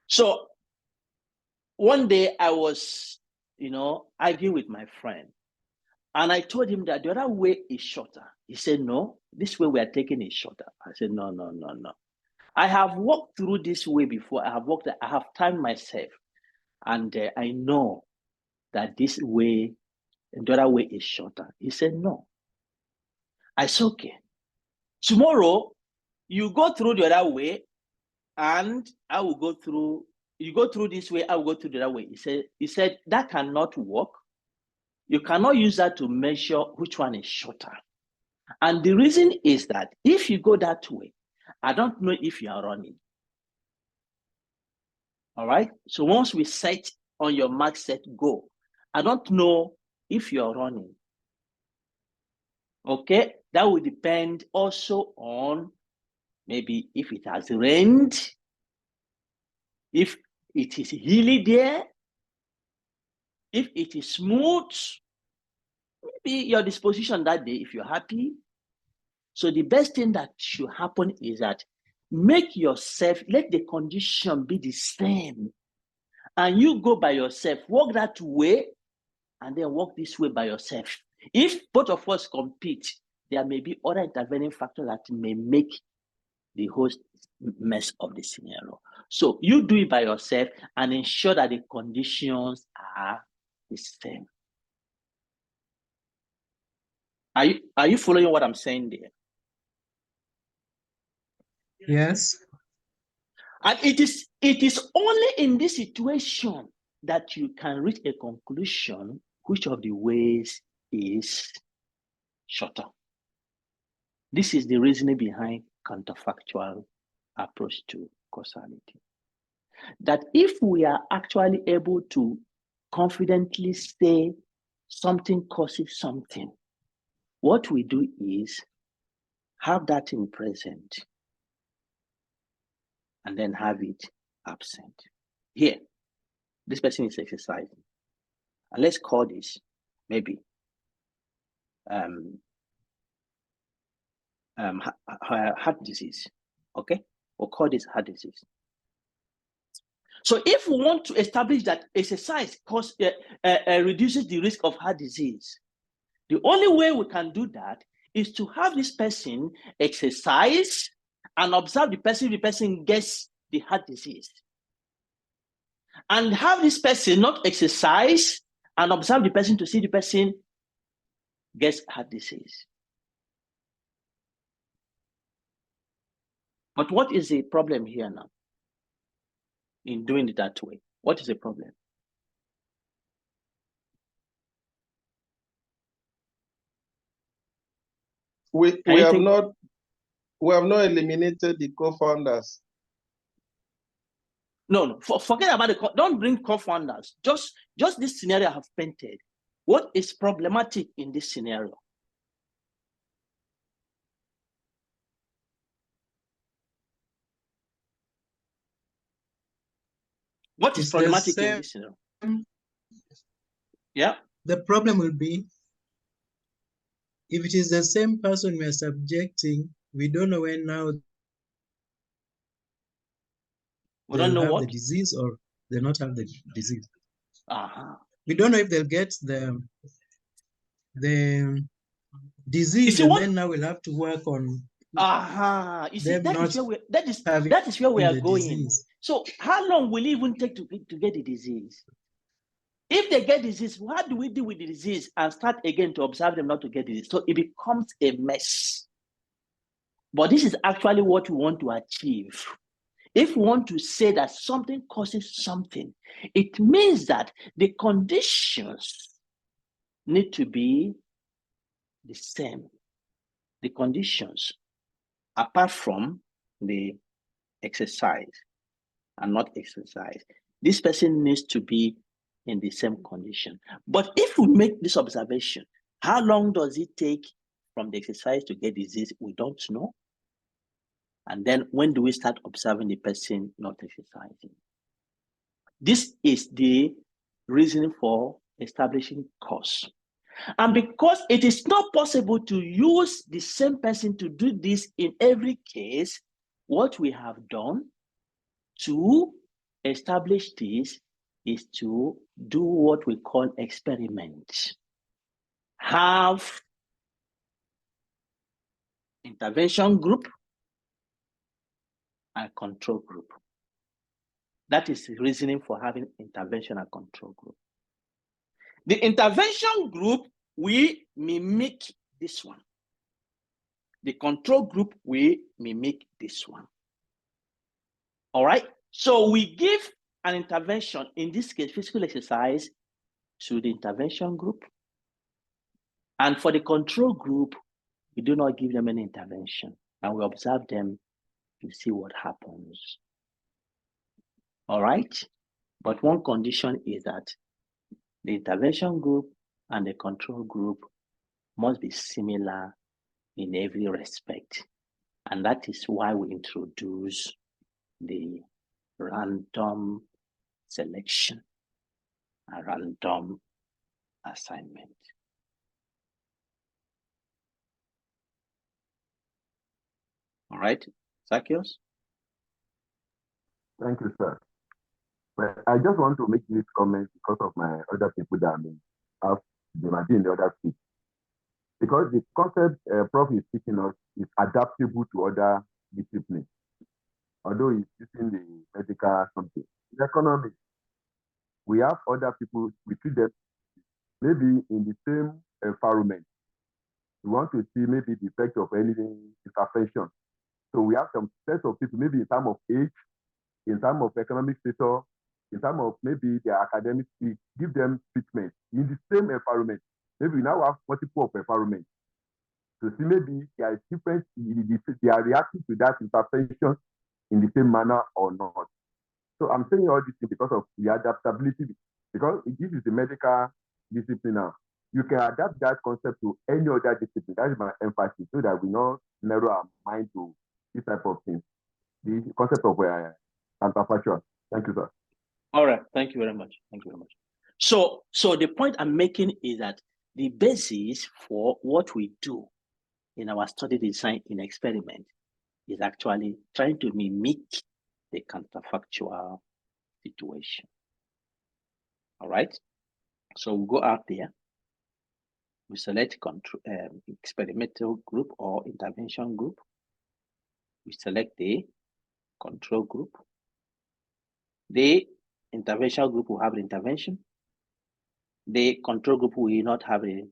So one day I was, arguing with my friend, and I told him that the other way is shorter. He said, no, this way we are taking is shorter. I said, no. I have walked through this way before. I have timed myself, and I know that this way, the other way is shorter. He said, no. I said, okay. Tomorrow, you go through the other way, and I will go through, you go through this way, I will go through the other way. He said that cannot work. You cannot use that to measure which one is shorter. And the reason is that if you go that way, I don't know if you are running. All right. So once we set on your mark, set, go, I don't know if you're running. Okay. That will depend also on maybe if it has rained, if it is hilly there, if it is smooth, maybe your disposition that day, if you're happy. So the best thing that should happen is that make yourself, let the condition be the same. And you go by yourself, walk that way, and then walk this way by yourself. If both of us compete, there may be other intervening factors that may make the whole mess of the scenario. So you do it by yourself and ensure that the conditions are the same. Are you following what I'm saying there? Yes. And it is only in this situation that you can reach a conclusion which of the ways is shorter. This is the reasoning behind counterfactual approach to causality. That if we are actually able to confidently say something causes something, what we do is have that in present and then have it absent. Here, this person is exercising. And let's call this maybe heart disease. Okay, we'll call this heart disease. So if we want to establish that exercise reduces the risk of heart disease, the only way we can do that is to have this person exercise and observe the person gets the heart disease. And have this person not exercise and observe the person to see the person gets heart disease. But what is the problem here now in doing it that way? What is the problem? We have not eliminated the co-founders. No, forget about don't bring co-founders. Just this scenario I have painted. What is problematic in this scenario? What is problematic in this scenario? Yeah. The problem will be if it is the same person we are subjecting, we don't know when now we don't know have what the disease or they not have the disease. We don't know if they'll get the disease, and then now we'll have to work on. You see, that is where we are going. Disease. So how long will it even take to get the disease? If they get disease, what do we do with the disease and start again to observe them not to get disease? So it becomes a mess. But this is actually what we want to achieve. If we want to say that something causes something, it means that the conditions need to be the same. The conditions, apart from the exercise and not exercise, this person needs to be in the same condition. But if we make this observation, how long does it take from the exercise to get disease? We don't know. And then when do we start observing the person not exercising? This is the reason for establishing cause. And because it is not possible to use the same person to do this in every case, what we have done to establish this is to do what we call experiments. Have intervention group and control group. That is the reasoning for having intervention and control group. The intervention group, we mimic this one. The control group, we mimic this one. All right? So we give an intervention, in this case, physical exercise, to the intervention group. And for the control group, we do not give them any intervention, and we observe them to see what happens. All right? But one condition is that the intervention group and the control group must be similar in every respect. And that is why we introduce the random selection, a random assignment. All right, Zacchaeus? Thank you, sir. But I just want to make this comment because of my other people that have been in the other seat. Because the concept Prof is teaching us is adaptable to other disciplines. Although he's using the medical something. In economics, we have other people, we treat them maybe in the same environment. We want to see maybe the effect of any intervention. So we have some sets of people, maybe in terms of age, in terms of economic status, in terms of maybe their academic, we give them treatment in the same environment. Maybe we now have multiple of environments. To see maybe there is difference, they are reacting to that intervention in the same manner or not. So I'm saying all this because of the adaptability, because this is the medical discipline now. You can adapt that concept to any other discipline. That is my emphasis, so that we not narrow our mind to this type of thing. The concept of counterfactual. Thank you, sir. All right, thank you very much. Thank you very much. So the point I'm making is that the basis for what we do in our study design in experiment is actually trying to mimic the counterfactual situation. All right, so we go out there, we select experimental group or intervention group, we select the control group. The intervention group will have the intervention. The control group will not have an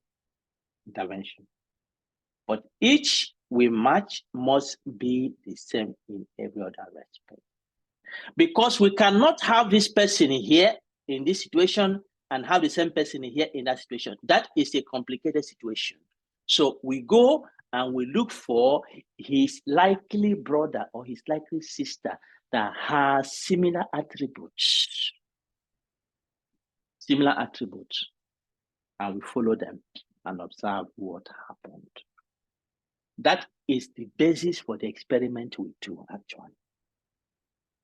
intervention. But each we match must be the same in every other respect. Because we cannot have this person here in this situation and have the same person here in that situation. That is a complicated situation. So we go and we look for his likely brother or his likely sister that has similar attributes. And we follow them and observe what happened. That is the basis for the experiment we do, actually.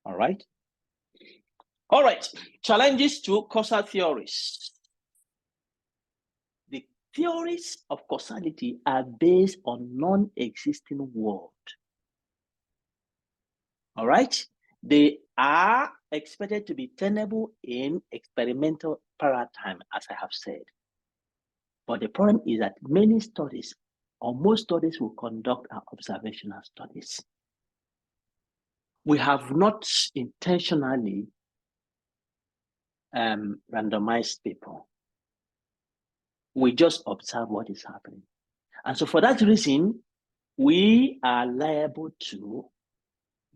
All right? All right, challenges to causal theories. The theories of causality are based on non-existing world. All right? They are expected to be tenable in experimental paradigm, as I have said. But the problem is that many studies, or most studies, will conduct our observational studies. We have not intentionally randomized people. We just observe what is happening. And so for that reason, we are liable to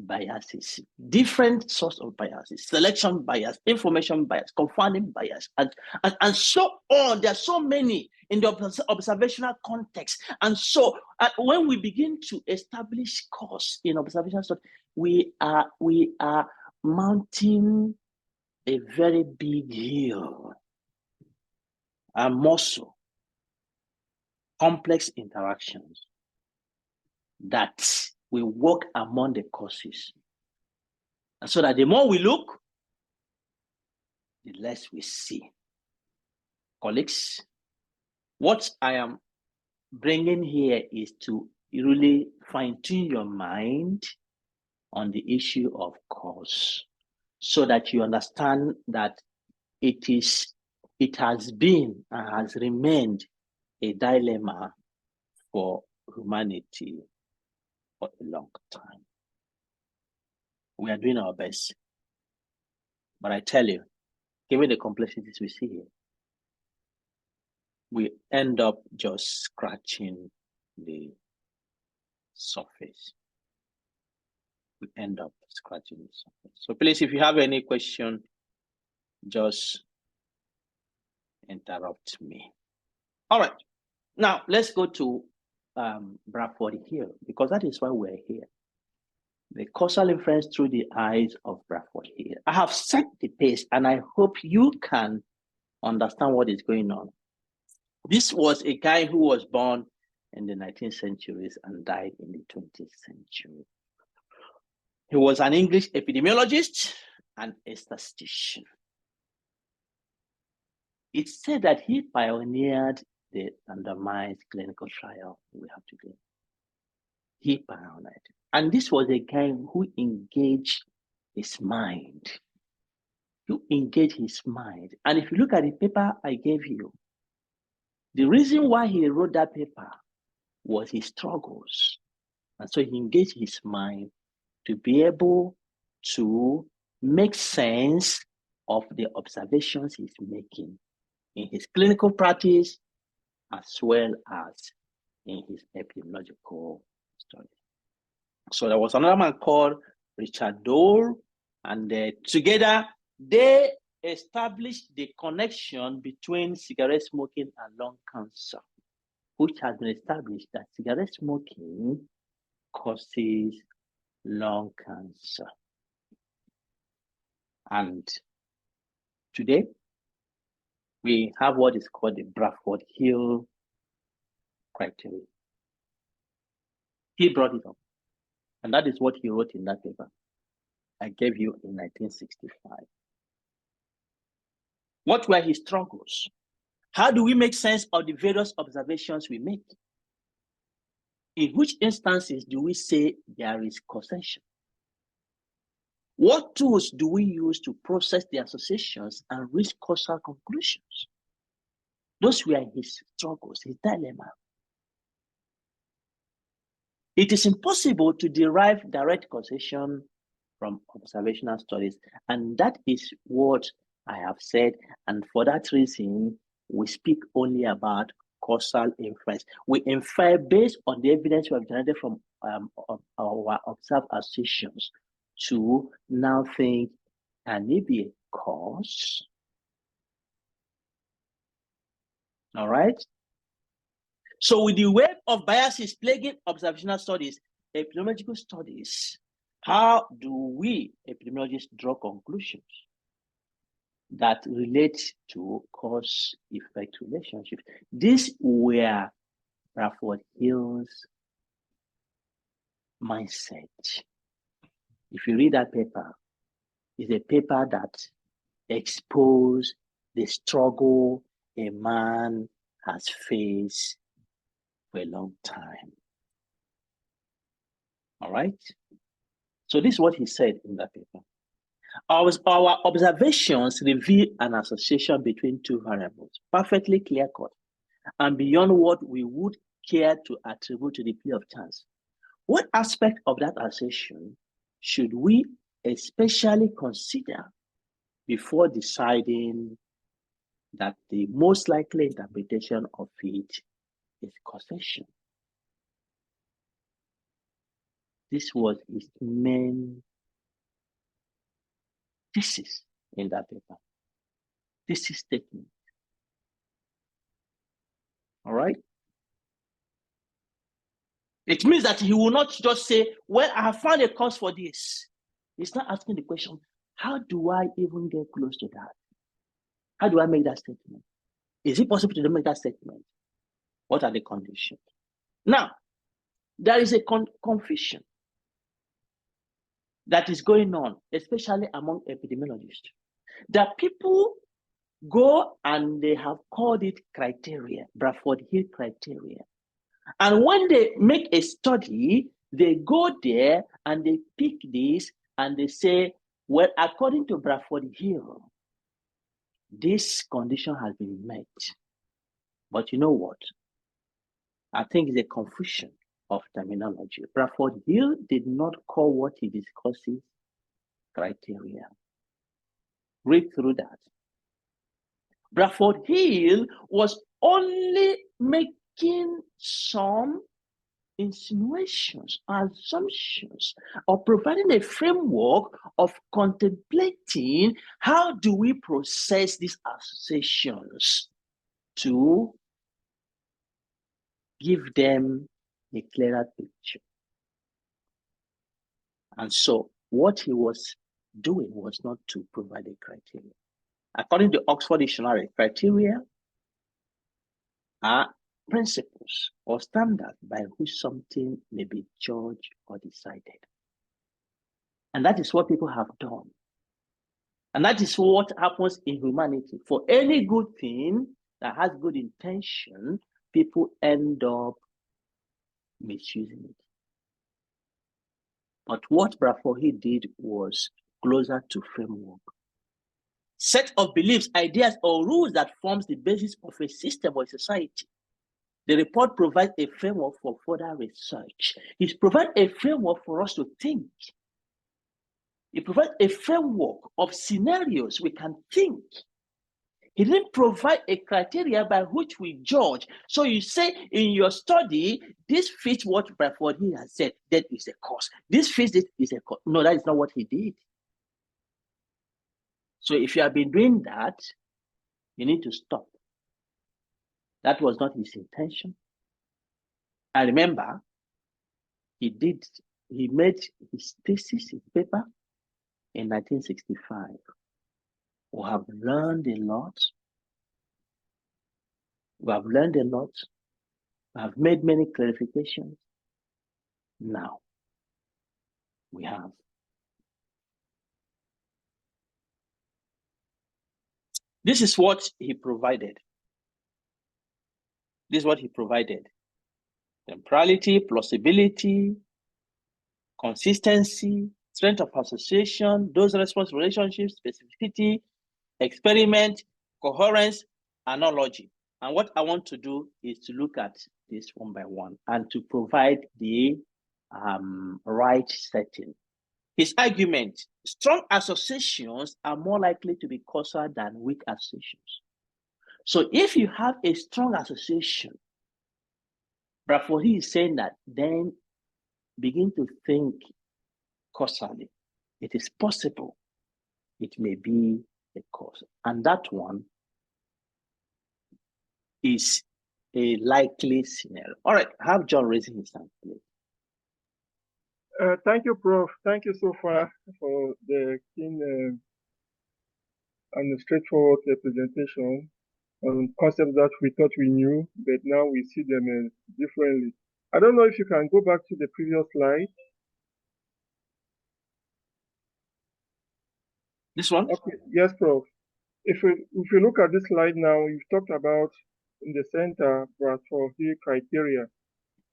biases, different sorts of biases, selection bias, information bias, confounding bias, and so on. There are so many in the observational context. And so when we begin to establish cause in observational study, we are mounting a very big hill, and more so, complex interactions that we work among the causes. And so that the more we look, the less we see. Colleagues, what I am bringing here is to really fine-tune your mind on the issue of cause, so that you understand that it has been and has remained a dilemma for humanity for a long time. We are doing our best. But I tell you, given the complexities we see here, we end up just scratching the surface. We end up scratching the surface. So please, if you have any question, just interrupt me. All right. Now, let's go to Bradford Hill, because that is why we're here. The causal inference through the eyes of Bradford Hill. I have set the pace, and I hope you can understand what is going on. This was a guy who was born in the 19th centuries and died in the 20th century. He was an English epidemiologist and a statistician. It's said that he pioneered the randomized clinical trial we have today. He pioneered. And this was a guy who engaged his mind. You engage his mind. And if you look at the paper I gave you, the reason why he wrote that paper was his struggles. And so he engaged his mind to be able to make sense of the observations he's making in his clinical practice as well as in his epidemiological study. So there was another man called Richard Dole, and together they established the connection between cigarette smoking and lung cancer, which has been established that cigarette smoking causes lung cancer. And today, we have what is called the Bradford Hill criteria. He brought it up, and that is what he wrote in that paper I gave you in 1965. What were his struggles? How do we make sense of the various observations we make? In which instances do we say there is causation? What tools do we use to process the associations and reach causal conclusions? Those were his struggles, his dilemma. It is impossible to derive direct causation from observational studies, and that is what I have said, and for that reason, we speak only about causal inference. We infer based on the evidence we have generated from our observed associations to now think, can it be a cause? All right. So with the wave of biases plaguing observational studies, epidemiological studies, how do we epidemiologists draw conclusions that relate to cause-effect relationships? These were Bradford Hill's mindset. If you read that paper, it's a paper that exposed the struggle a man has faced for a long time. All right? So this is what he said in that paper. Our observations reveal an association between two variables, perfectly clear-cut, and beyond what we would care to attribute to the play of chance. What aspect of that association should we especially consider before deciding that the most likely interpretation of it is causation? This was his main thesis in that paper. Thesis statement. All right? It means that he will not just say, well, I have found a cause for this. He's not asking the question, how do I even get close to that? How do I make that statement? Is it possible to make that statement? What are the conditions? Now, there is a confusion that is going on, especially among epidemiologists, that people go and they have called it criteria, Bradford Hill criteria. And when they make a study, they go there and they pick this and they say, well, according to Bradford Hill, this condition has been met. But you know what? I think it's a confusion of terminology. Bradford Hill did not call what he discusses criteria. Read through that. Bradford Hill was only making some insinuations, assumptions, or providing a framework of contemplating how do we process these associations to give them a clearer picture. And so what he was doing was not to provide a criteria. According to Oxford Dictionary, criteria are principles or standards by which something may be judged or decided. And that is what people have done. And that is what happens in humanity. For any good thing that has good intention, people end up misusing it. But what Bradford did was closer to framework. Set of beliefs, ideas, or rules that forms the basis of a system or a society. The report provides a framework for further research. It provides a framework for us to think. It provides a framework of scenarios we can think. He didn't provide a criteria by which we judge. So you say in your study, this fits what Bradford has said, that is a cause. This fits it is a cause. No, that is not what he did. So if you have been doing that, you need to stop. That was not his intention. And remember, he made his thesis, his paper, in 1965. We have learned a lot. We have learned a lot. We have made many clarifications. Now, we have. This is what he provided. This is what he provided. Temporality, plausibility, consistency, strength of association, dose response relationships, specificity, experiment, coherence, analogy. And what I want to do is to look at this one by one and to provide the right setting. His argument, strong associations are more likely to be causal than weak associations. So if you have a strong association, Bradford is saying that then begin to think causally. It is possible it may be a cause. And that one is a likely scenario. All right, have John raising his hand, please. Thank you, Prof. Thank you so far for the keen and straightforward presentation on concepts that we thought we knew, but now we see them differently. I don't know if you can go back to the previous slide. This one? Okay. Yes, Prof. If you look at this slide now, you've talked about in the center Bradford criteria.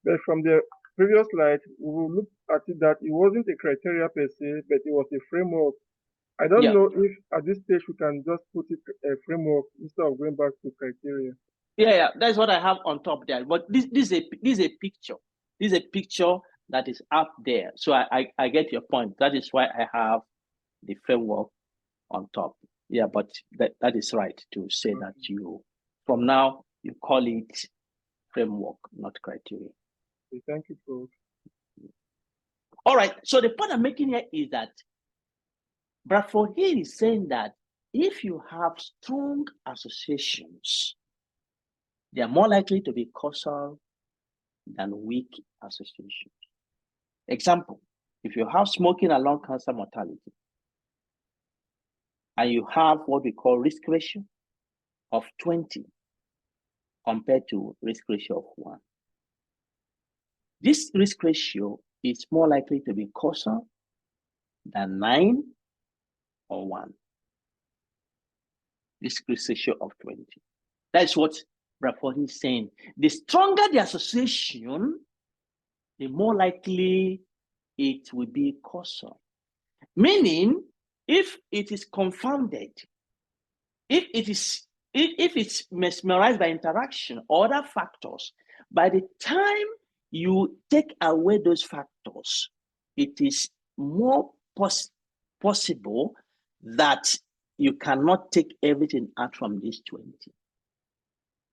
But from the previous slide, we will look at it that it wasn't a criteria per se, but it was a framework. I don't know if at this stage we can just put it a framework instead of going back to criteria. Yeah, that's what I have on top there. But this is a picture. This is a picture that is up there. So I get your point. That is why I have the framework on top. Yeah, but that is right to say that you, from now, you call it framework, not criteria. Okay, thank you, Prof. All right, so the point I'm making here is that Bradford here is saying that if you have strong associations, they are more likely to be causal than weak associations. Example, if you have smoking and lung cancer mortality, and you have what we call risk ratio of 20 compared to risk ratio of 1. This risk ratio is more likely to be causal than 9 or 1. This risk ratio of 20. That's what Bradford is saying. The stronger the association, the more likely it will be causal. Meaning, if it is confounded, if it's mesmerized by interaction or other factors, by the time you take away those factors, it is more possible that you cannot take everything out from this 20.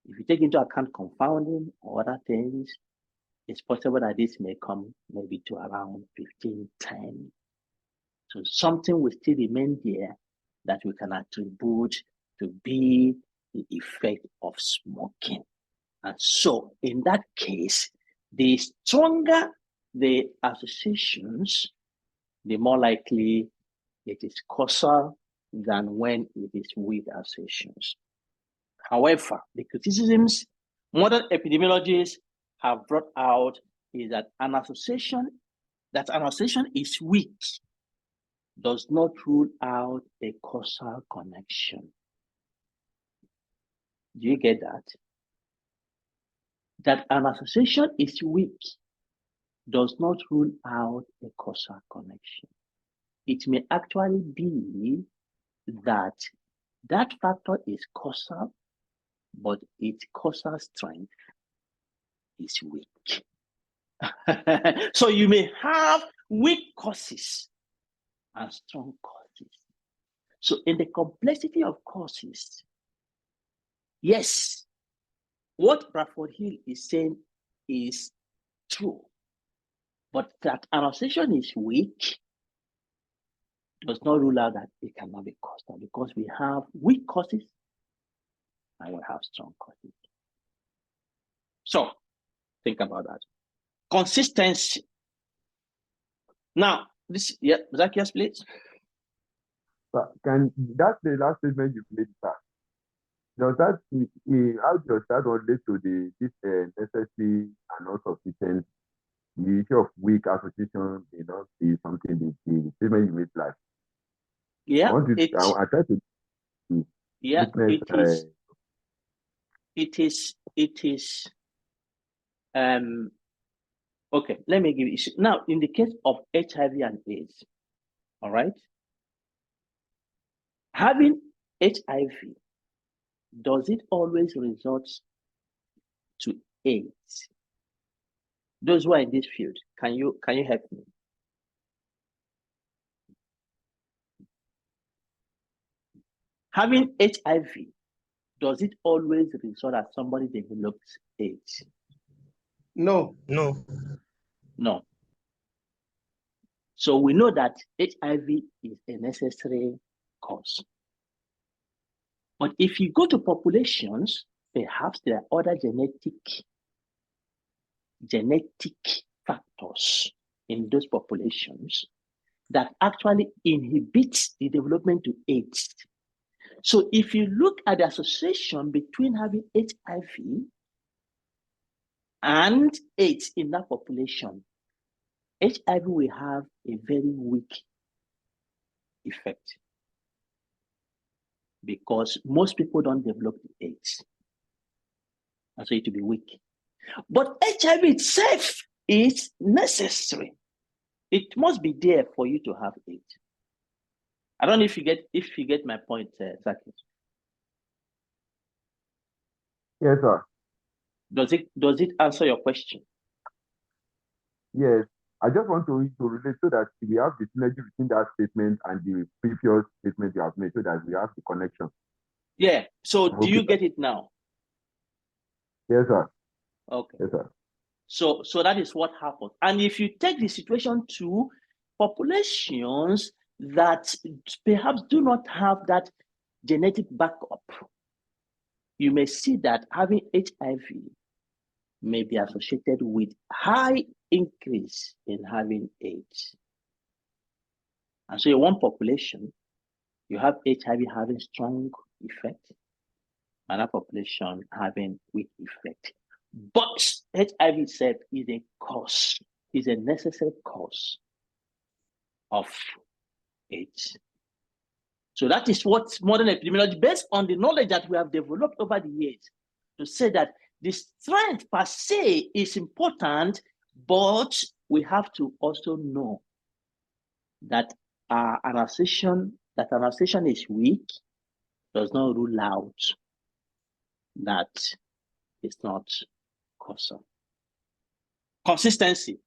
If you take into account confounding or other things, it's possible that this may come maybe to around 1510. So something will still remain there that we can attribute to be the effect of smoking. And so in that case, the stronger the associations, the more likely it is causal than when it is weak associations. However, the criticisms modern epidemiologists have brought out is that an association is weak does not rule out a causal connection. Do you get that? That an association is weak does not rule out a causal connection. It may actually be that that factor is causal, but its causal strength is weak. So you may have weak causes and strong causes. So in the complexity of causes, yes, what Bradford Hill is saying is true, but that an association is weak does not rule out that it cannot be causal, because we have weak causes and we have strong causes. So think about that. Consistency. Now, this, yeah, Zacchaeus, please. But that's the last statement you made, sir. Does that, how does that relate to this necessity and also sufficient? The issue of weak association may not be something the statement you made like. Yeah, I try to. Yeah, witness, it is. Okay, let me give you now. In the case of HIV and AIDS, all right, having HIV, does it always result to AIDS? Those who are in this field, can you help me? Having HIV, does it always result that somebody develops AIDS? No. No. So we know that HIV is a necessary cause. But if you go to populations, perhaps there are other genetic factors in those populations that actually inhibits the development to AIDS. So if you look at the association between having HIV and AIDS in that population, HIV will have a very weak effect because most people don't develop the AIDS. And so it will be weak. But HIV itself is necessary. It must be there for you to have AIDS. I don't know if you get my point, Zacchaeus. Yes, sir. Does it answer your question? Yes. I just want to relate so that we have the synergy between that statement and the previous statement you have made so that we have the connection. Yeah. So do you get it now? Yes, sir. Okay. Yes, sir. So that is what happens. And if you take the situation to populations that perhaps do not have that genetic backup, you may see that having HIV may be associated with high increase in having AIDS. And so in one population, you have HIV having strong effect, another population having weak effect. But HIV itself is a cause, is a necessary cause of AIDS. So that is what modern epidemiology, based on the knowledge that we have developed over the years, to say that the strength per se is important, but we have to also know that an association is weak does not rule out that it's not causal. Consistency.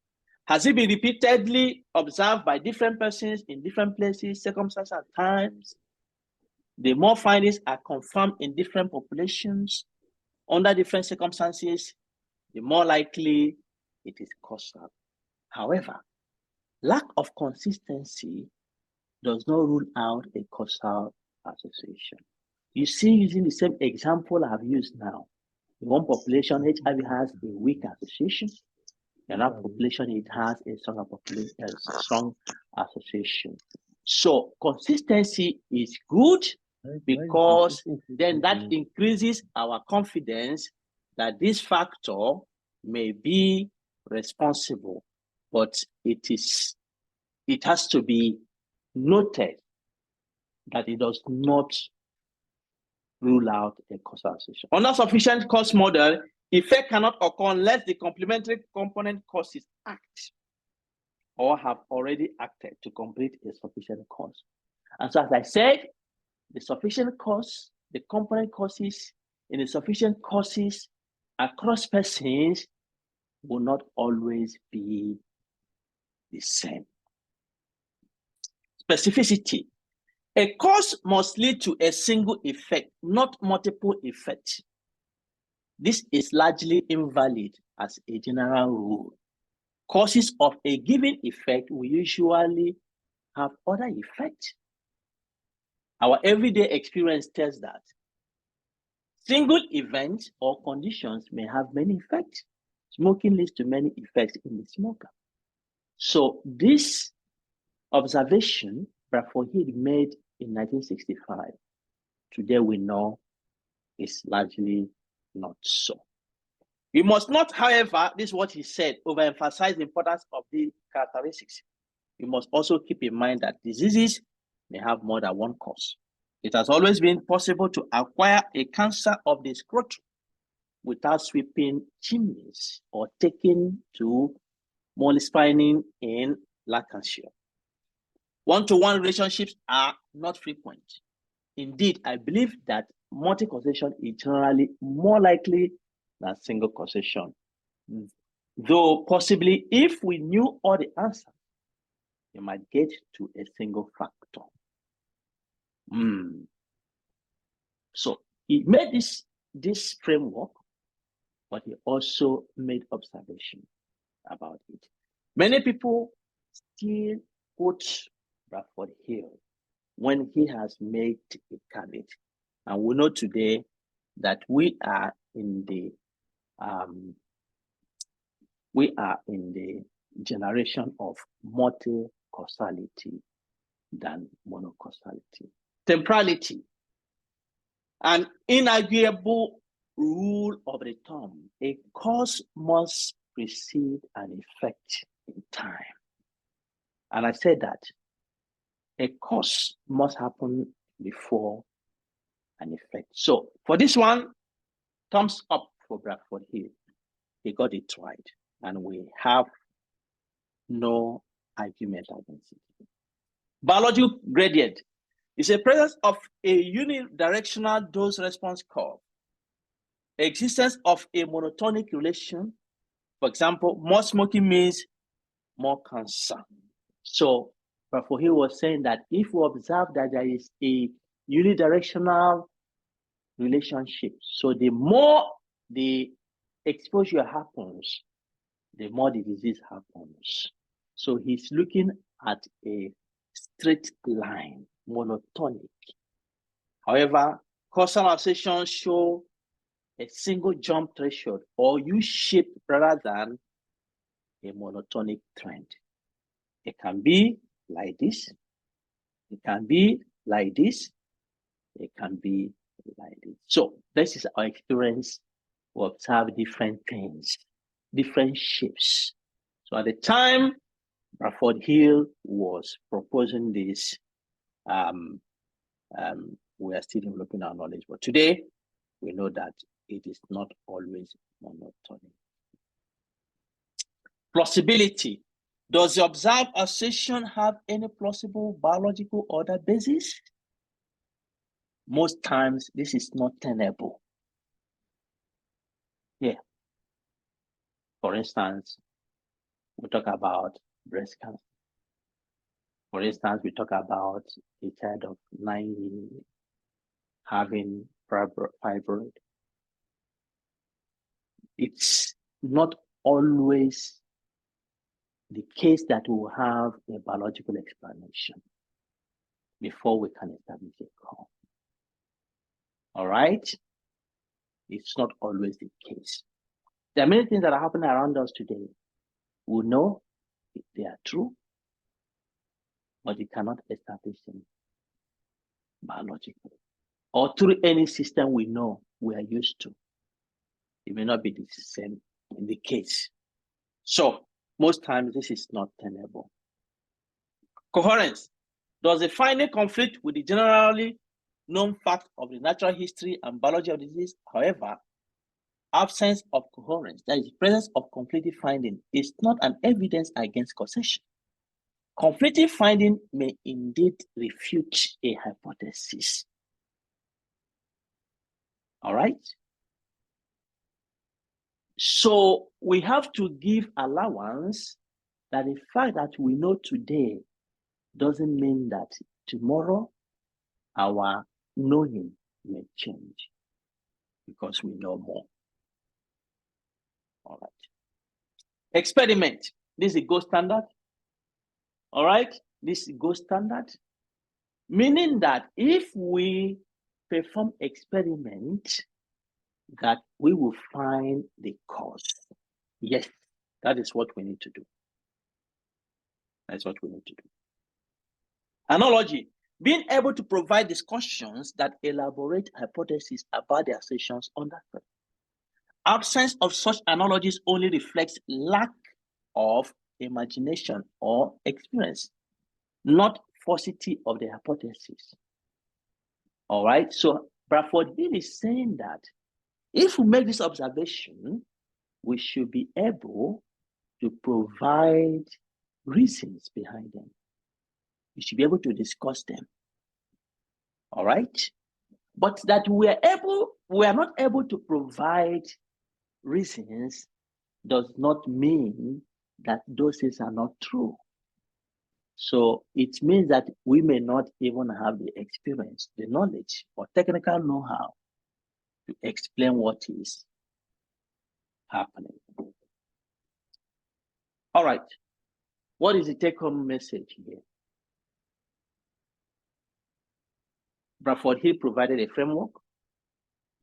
Has it been repeatedly observed by different persons in different places, circumstances, and times? The more findings are confirmed in different populations under different circumstances, the more likely it is causal. However, lack of consistency does not rule out a causal association. You see, using the same example I've used now, in one population, HIV has a weak association. In another population, it has a strong association. So consistency is good because then that increases our confidence that this factor may be responsible, but it has to be noted that it does not rule out a causal association. Under sufficient cause model, effect cannot occur unless the complementary component causes act or have already acted to complete a sufficient cause. And so, as I said, the sufficient cause, the component causes in the sufficient causes across persons will not always be the same. Specificity. A cause must lead to a single effect, not multiple effects. This is largely invalid as a general rule. Causes of a given effect will usually have other effects. Our everyday experience tells that single events or conditions may have many effects. Smoking leads to many effects in the smoker. So this observation Bradford made in 1965, today we know is largely not so. We must not, however, this is what he said, overemphasize the importance of the characteristics. We must also keep in mind that diseases may have more than one cause. It has always been possible to acquire a cancer of the scrotum without sweeping chimneys or taking to moleskin in Lancashire. One-to-one relationships are not frequent. Indeed, I believe that multi-causation is generally more likely than single causation. Though possibly, if we knew all the answers, you might get to a single factor. So he made this framework, but he also made observation about it. Many people still quote Bradford Hill when he has made a caveat. And we know today that we are in the generation of multi-causality than monocausality. Temporality, an inarguable rule of the thumb. A cause must precede an effect in time. And I said that a cause must happen before an effect. So for this one, thumbs up for Bradford Hill. He got it right. And we have no argument against it. Biological gradient is a presence of a unidirectional dose-response curve. Existence of a monotonic relation. For example, more smoking means more cancer. So Bradford Hill was saying that if we observe that there is a unidirectional relationship, so the more the exposure happens, the more the disease happens. So he's looking at a straight line, monotonic. However, causal associations show a single jump threshold or U-shape rather than a monotonic trend. It can be like this. It can be like this. It can be like this. So this is our experience. We observe different things, different shapes. So at the time Bradford Hill was proposing this, we are still developing our knowledge. But today, we know that it is not always monotonic. Plausibility. Does the observed association have any plausible biological order basis? Most times, this is not tenable. Yeah. For instance, we talk about breast cancer. For instance, we talk about a child of 9 years having fibroid. It's not always the case that we will have a biological explanation before we can establish a cause. All right? It's not always the case. There are many things that are happening around us today. We know if they are true, but you cannot establish them biologically or through any system we know we are used to. It may not be the same in the case. So most times this is not tenable. Coherence. Does the finding conflict with the generally known fact of the natural history and biology of the disease? However, absence of coherence, that is, presence of conflicting finding, is not an evidence against causation. Conflicting finding may indeed refute a hypothesis. All right? So we have to give allowance that the fact that we know today doesn't mean that tomorrow our knowing may change because we know more. All right. Experiment. This is a gold standard. All right. This is a gold standard. Meaning that if we perform experiment, that we will find the cause. Yes, that is what we need to do. That's what we need to do. Analogy. Being able to provide discussions that elaborate hypotheses about the assertions on that point. Absence of such analogies only reflects lack of imagination or experience, not falsity of the hypothesis. All right, so Bradford Hill is saying that if we make this observation, we should be able to provide reasons behind them. We should be able to discuss them. All right, but that we are not able to provide reasons does not mean that those things are not true. So it means that we may not even have the experience, the knowledge, or technical know-how to explain what is happening. All right. What is the take-home message here? Bradford Hill provided a framework,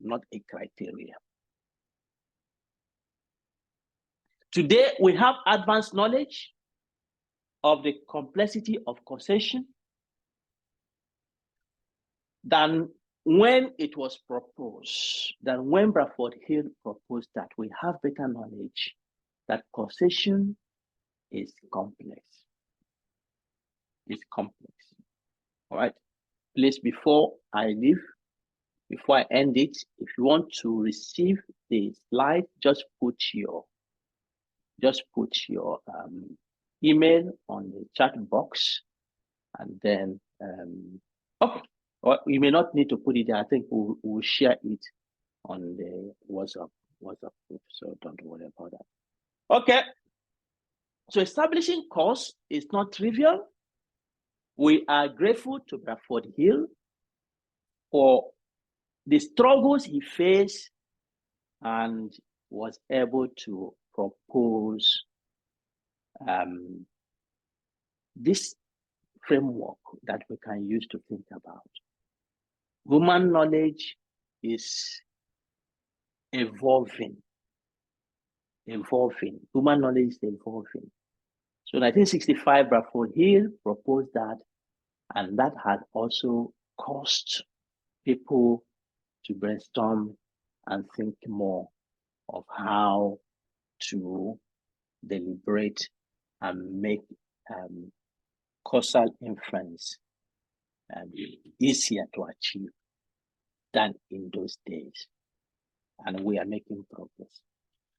not a criteria. Today, we have advanced knowledge of the complexity of causation than when it was proposed, than when Bradford Hill proposed that. We have better knowledge that causation is complex. It's complex. All right. Please, before I leave, before I end it, if you want to receive the slide, just put your email on the chat box, and then okay. Well, you may not need to put it there. I think we'll share it on the WhatsApp group, so don't worry about that. Okay. So establishing cause is not trivial. We are grateful to Bradford Hill for the struggles he faced and was able to propose this framework that we can use to think about. Human knowledge is evolving. Human knowledge is evolving. So in 1965, Bradford Hill proposed that, and that had also caused people to brainstorm and think more of how to deliberate and make causal inference easier to achieve than in those days. And we are making progress.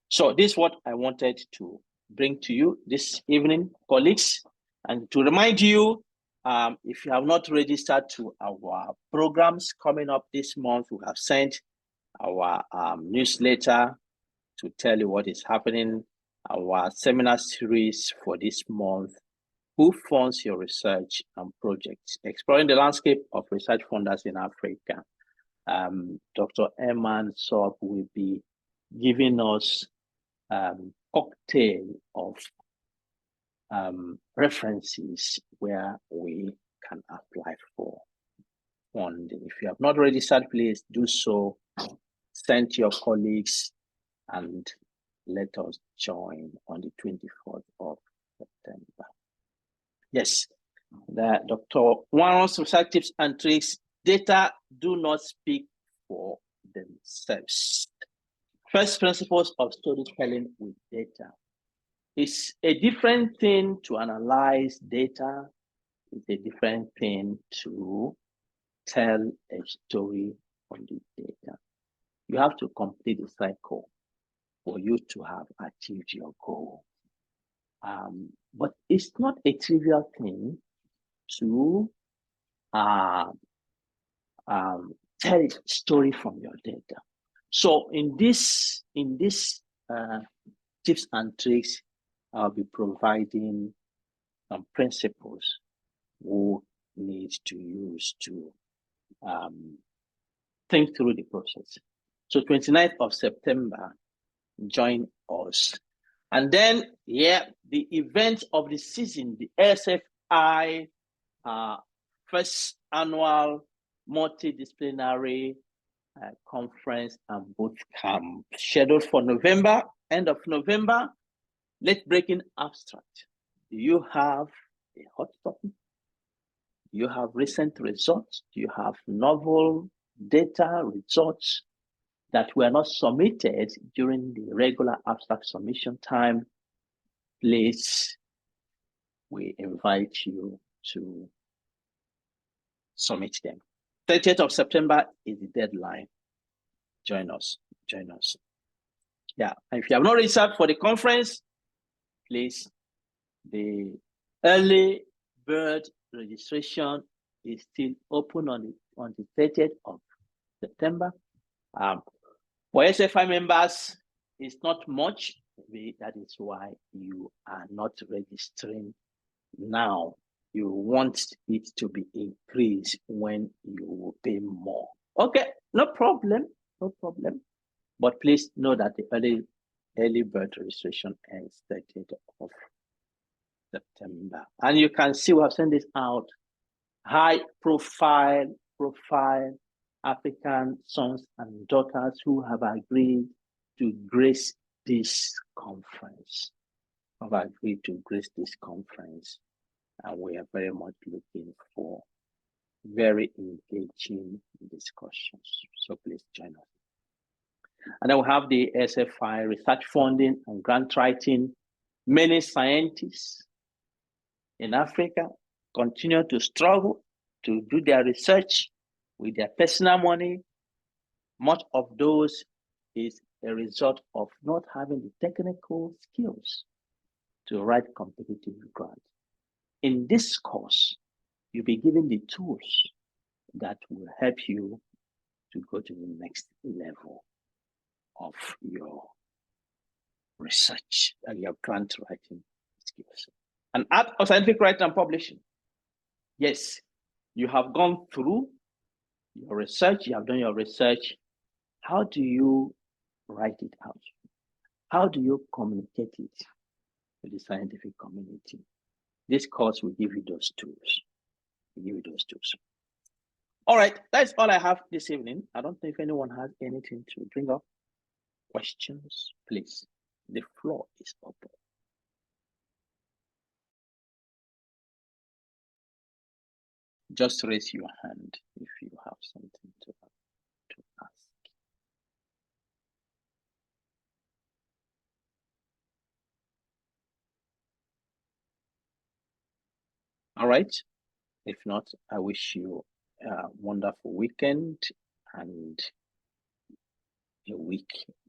So this is what I wanted to bring to you this evening, colleagues. And to remind you, if you have not registered to our programs coming up this month, we have sent our newsletter to tell you what is happening, our seminar series for this month, Who Funds Your Research and Projects, Exploring the Landscape of Research Funders in Africa. Dr. Eman Sop will be giving us cocktail of references where we can apply for funding. If you have not registered, please do so. Send to your colleagues and let us join on the 24th of September. Yes, Dr. Warren's research tips and tricks. Data do not speak for themselves. First principles of storytelling with data. It's a different thing to analyze data. It's a different thing to tell a story from the data. You have to complete the cycle for you to have achieved your goal. But it's not a trivial thing to tell a story from your data. So in this tips and tricks, I'll be providing some principles we need to use to think through the process. So 29th of September, join us. And then, the event of the season, the ASFI first annual multidisciplinary conference and boot camp scheduled for November, end of November. Late-breaking abstract. Do you have a hot topic? Do you have recent results? Do you have novel data results that were not submitted during the regular abstract submission time? Please, we invite you to submit them. 30th of September is the deadline. Join us. Yeah, and if you have not registered for the conference, please, the early bird registration is still open on the 30th of September. For ASFI members, it's not much. That is why you are not registering now. You want it to be increased when you will pay more. Okay, no problem. But please know that the early bird registration ends 30th of September. And you can see we have sent this out. High profile African sons and daughters who have agreed to grace this conference. And we are very much looking for very engaging discussions. So please join us. And then we have the ASFI research funding and grant writing. Many scientists in Africa continue to struggle to do their research with their personal money. Much of those is a result of not having the technical skills to write competitive grants. In this course, you'll be given the tools that will help you to go to the next level of your research and your grant writing skills. And art of scientific writing and publishing. Yes, you have gone through your research, you have done your research. How do you write it out? How do you communicate it with the scientific community? This course will give you those tools. All right, that's all I have this evening. I don't know if anyone has anything to bring up. Questions, please. The floor is open. Just raise your hand if you have something to ask. All right. If not, I wish you a wonderful weekend and a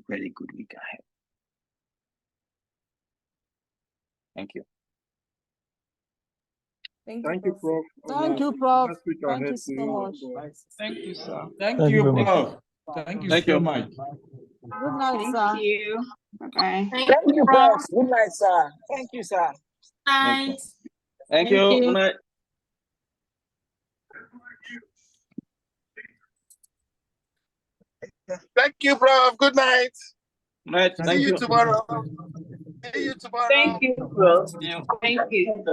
very good week ahead. Thank you. Thank Thank you, you, Prof. Thank you, Prof. Last week Thank ahead you to so you. much. Thank you, sir. Thank you, very Prof. Thank you so much. Good night, sir. Thank you. Bye-bye. Thank you, Prof. Good night, sir. Thank you, sir. Thank Thank you. Good night. Thank you, Prof. Good night. Night. See Thank you you. tomorrow. Thank you, bro. Thank you.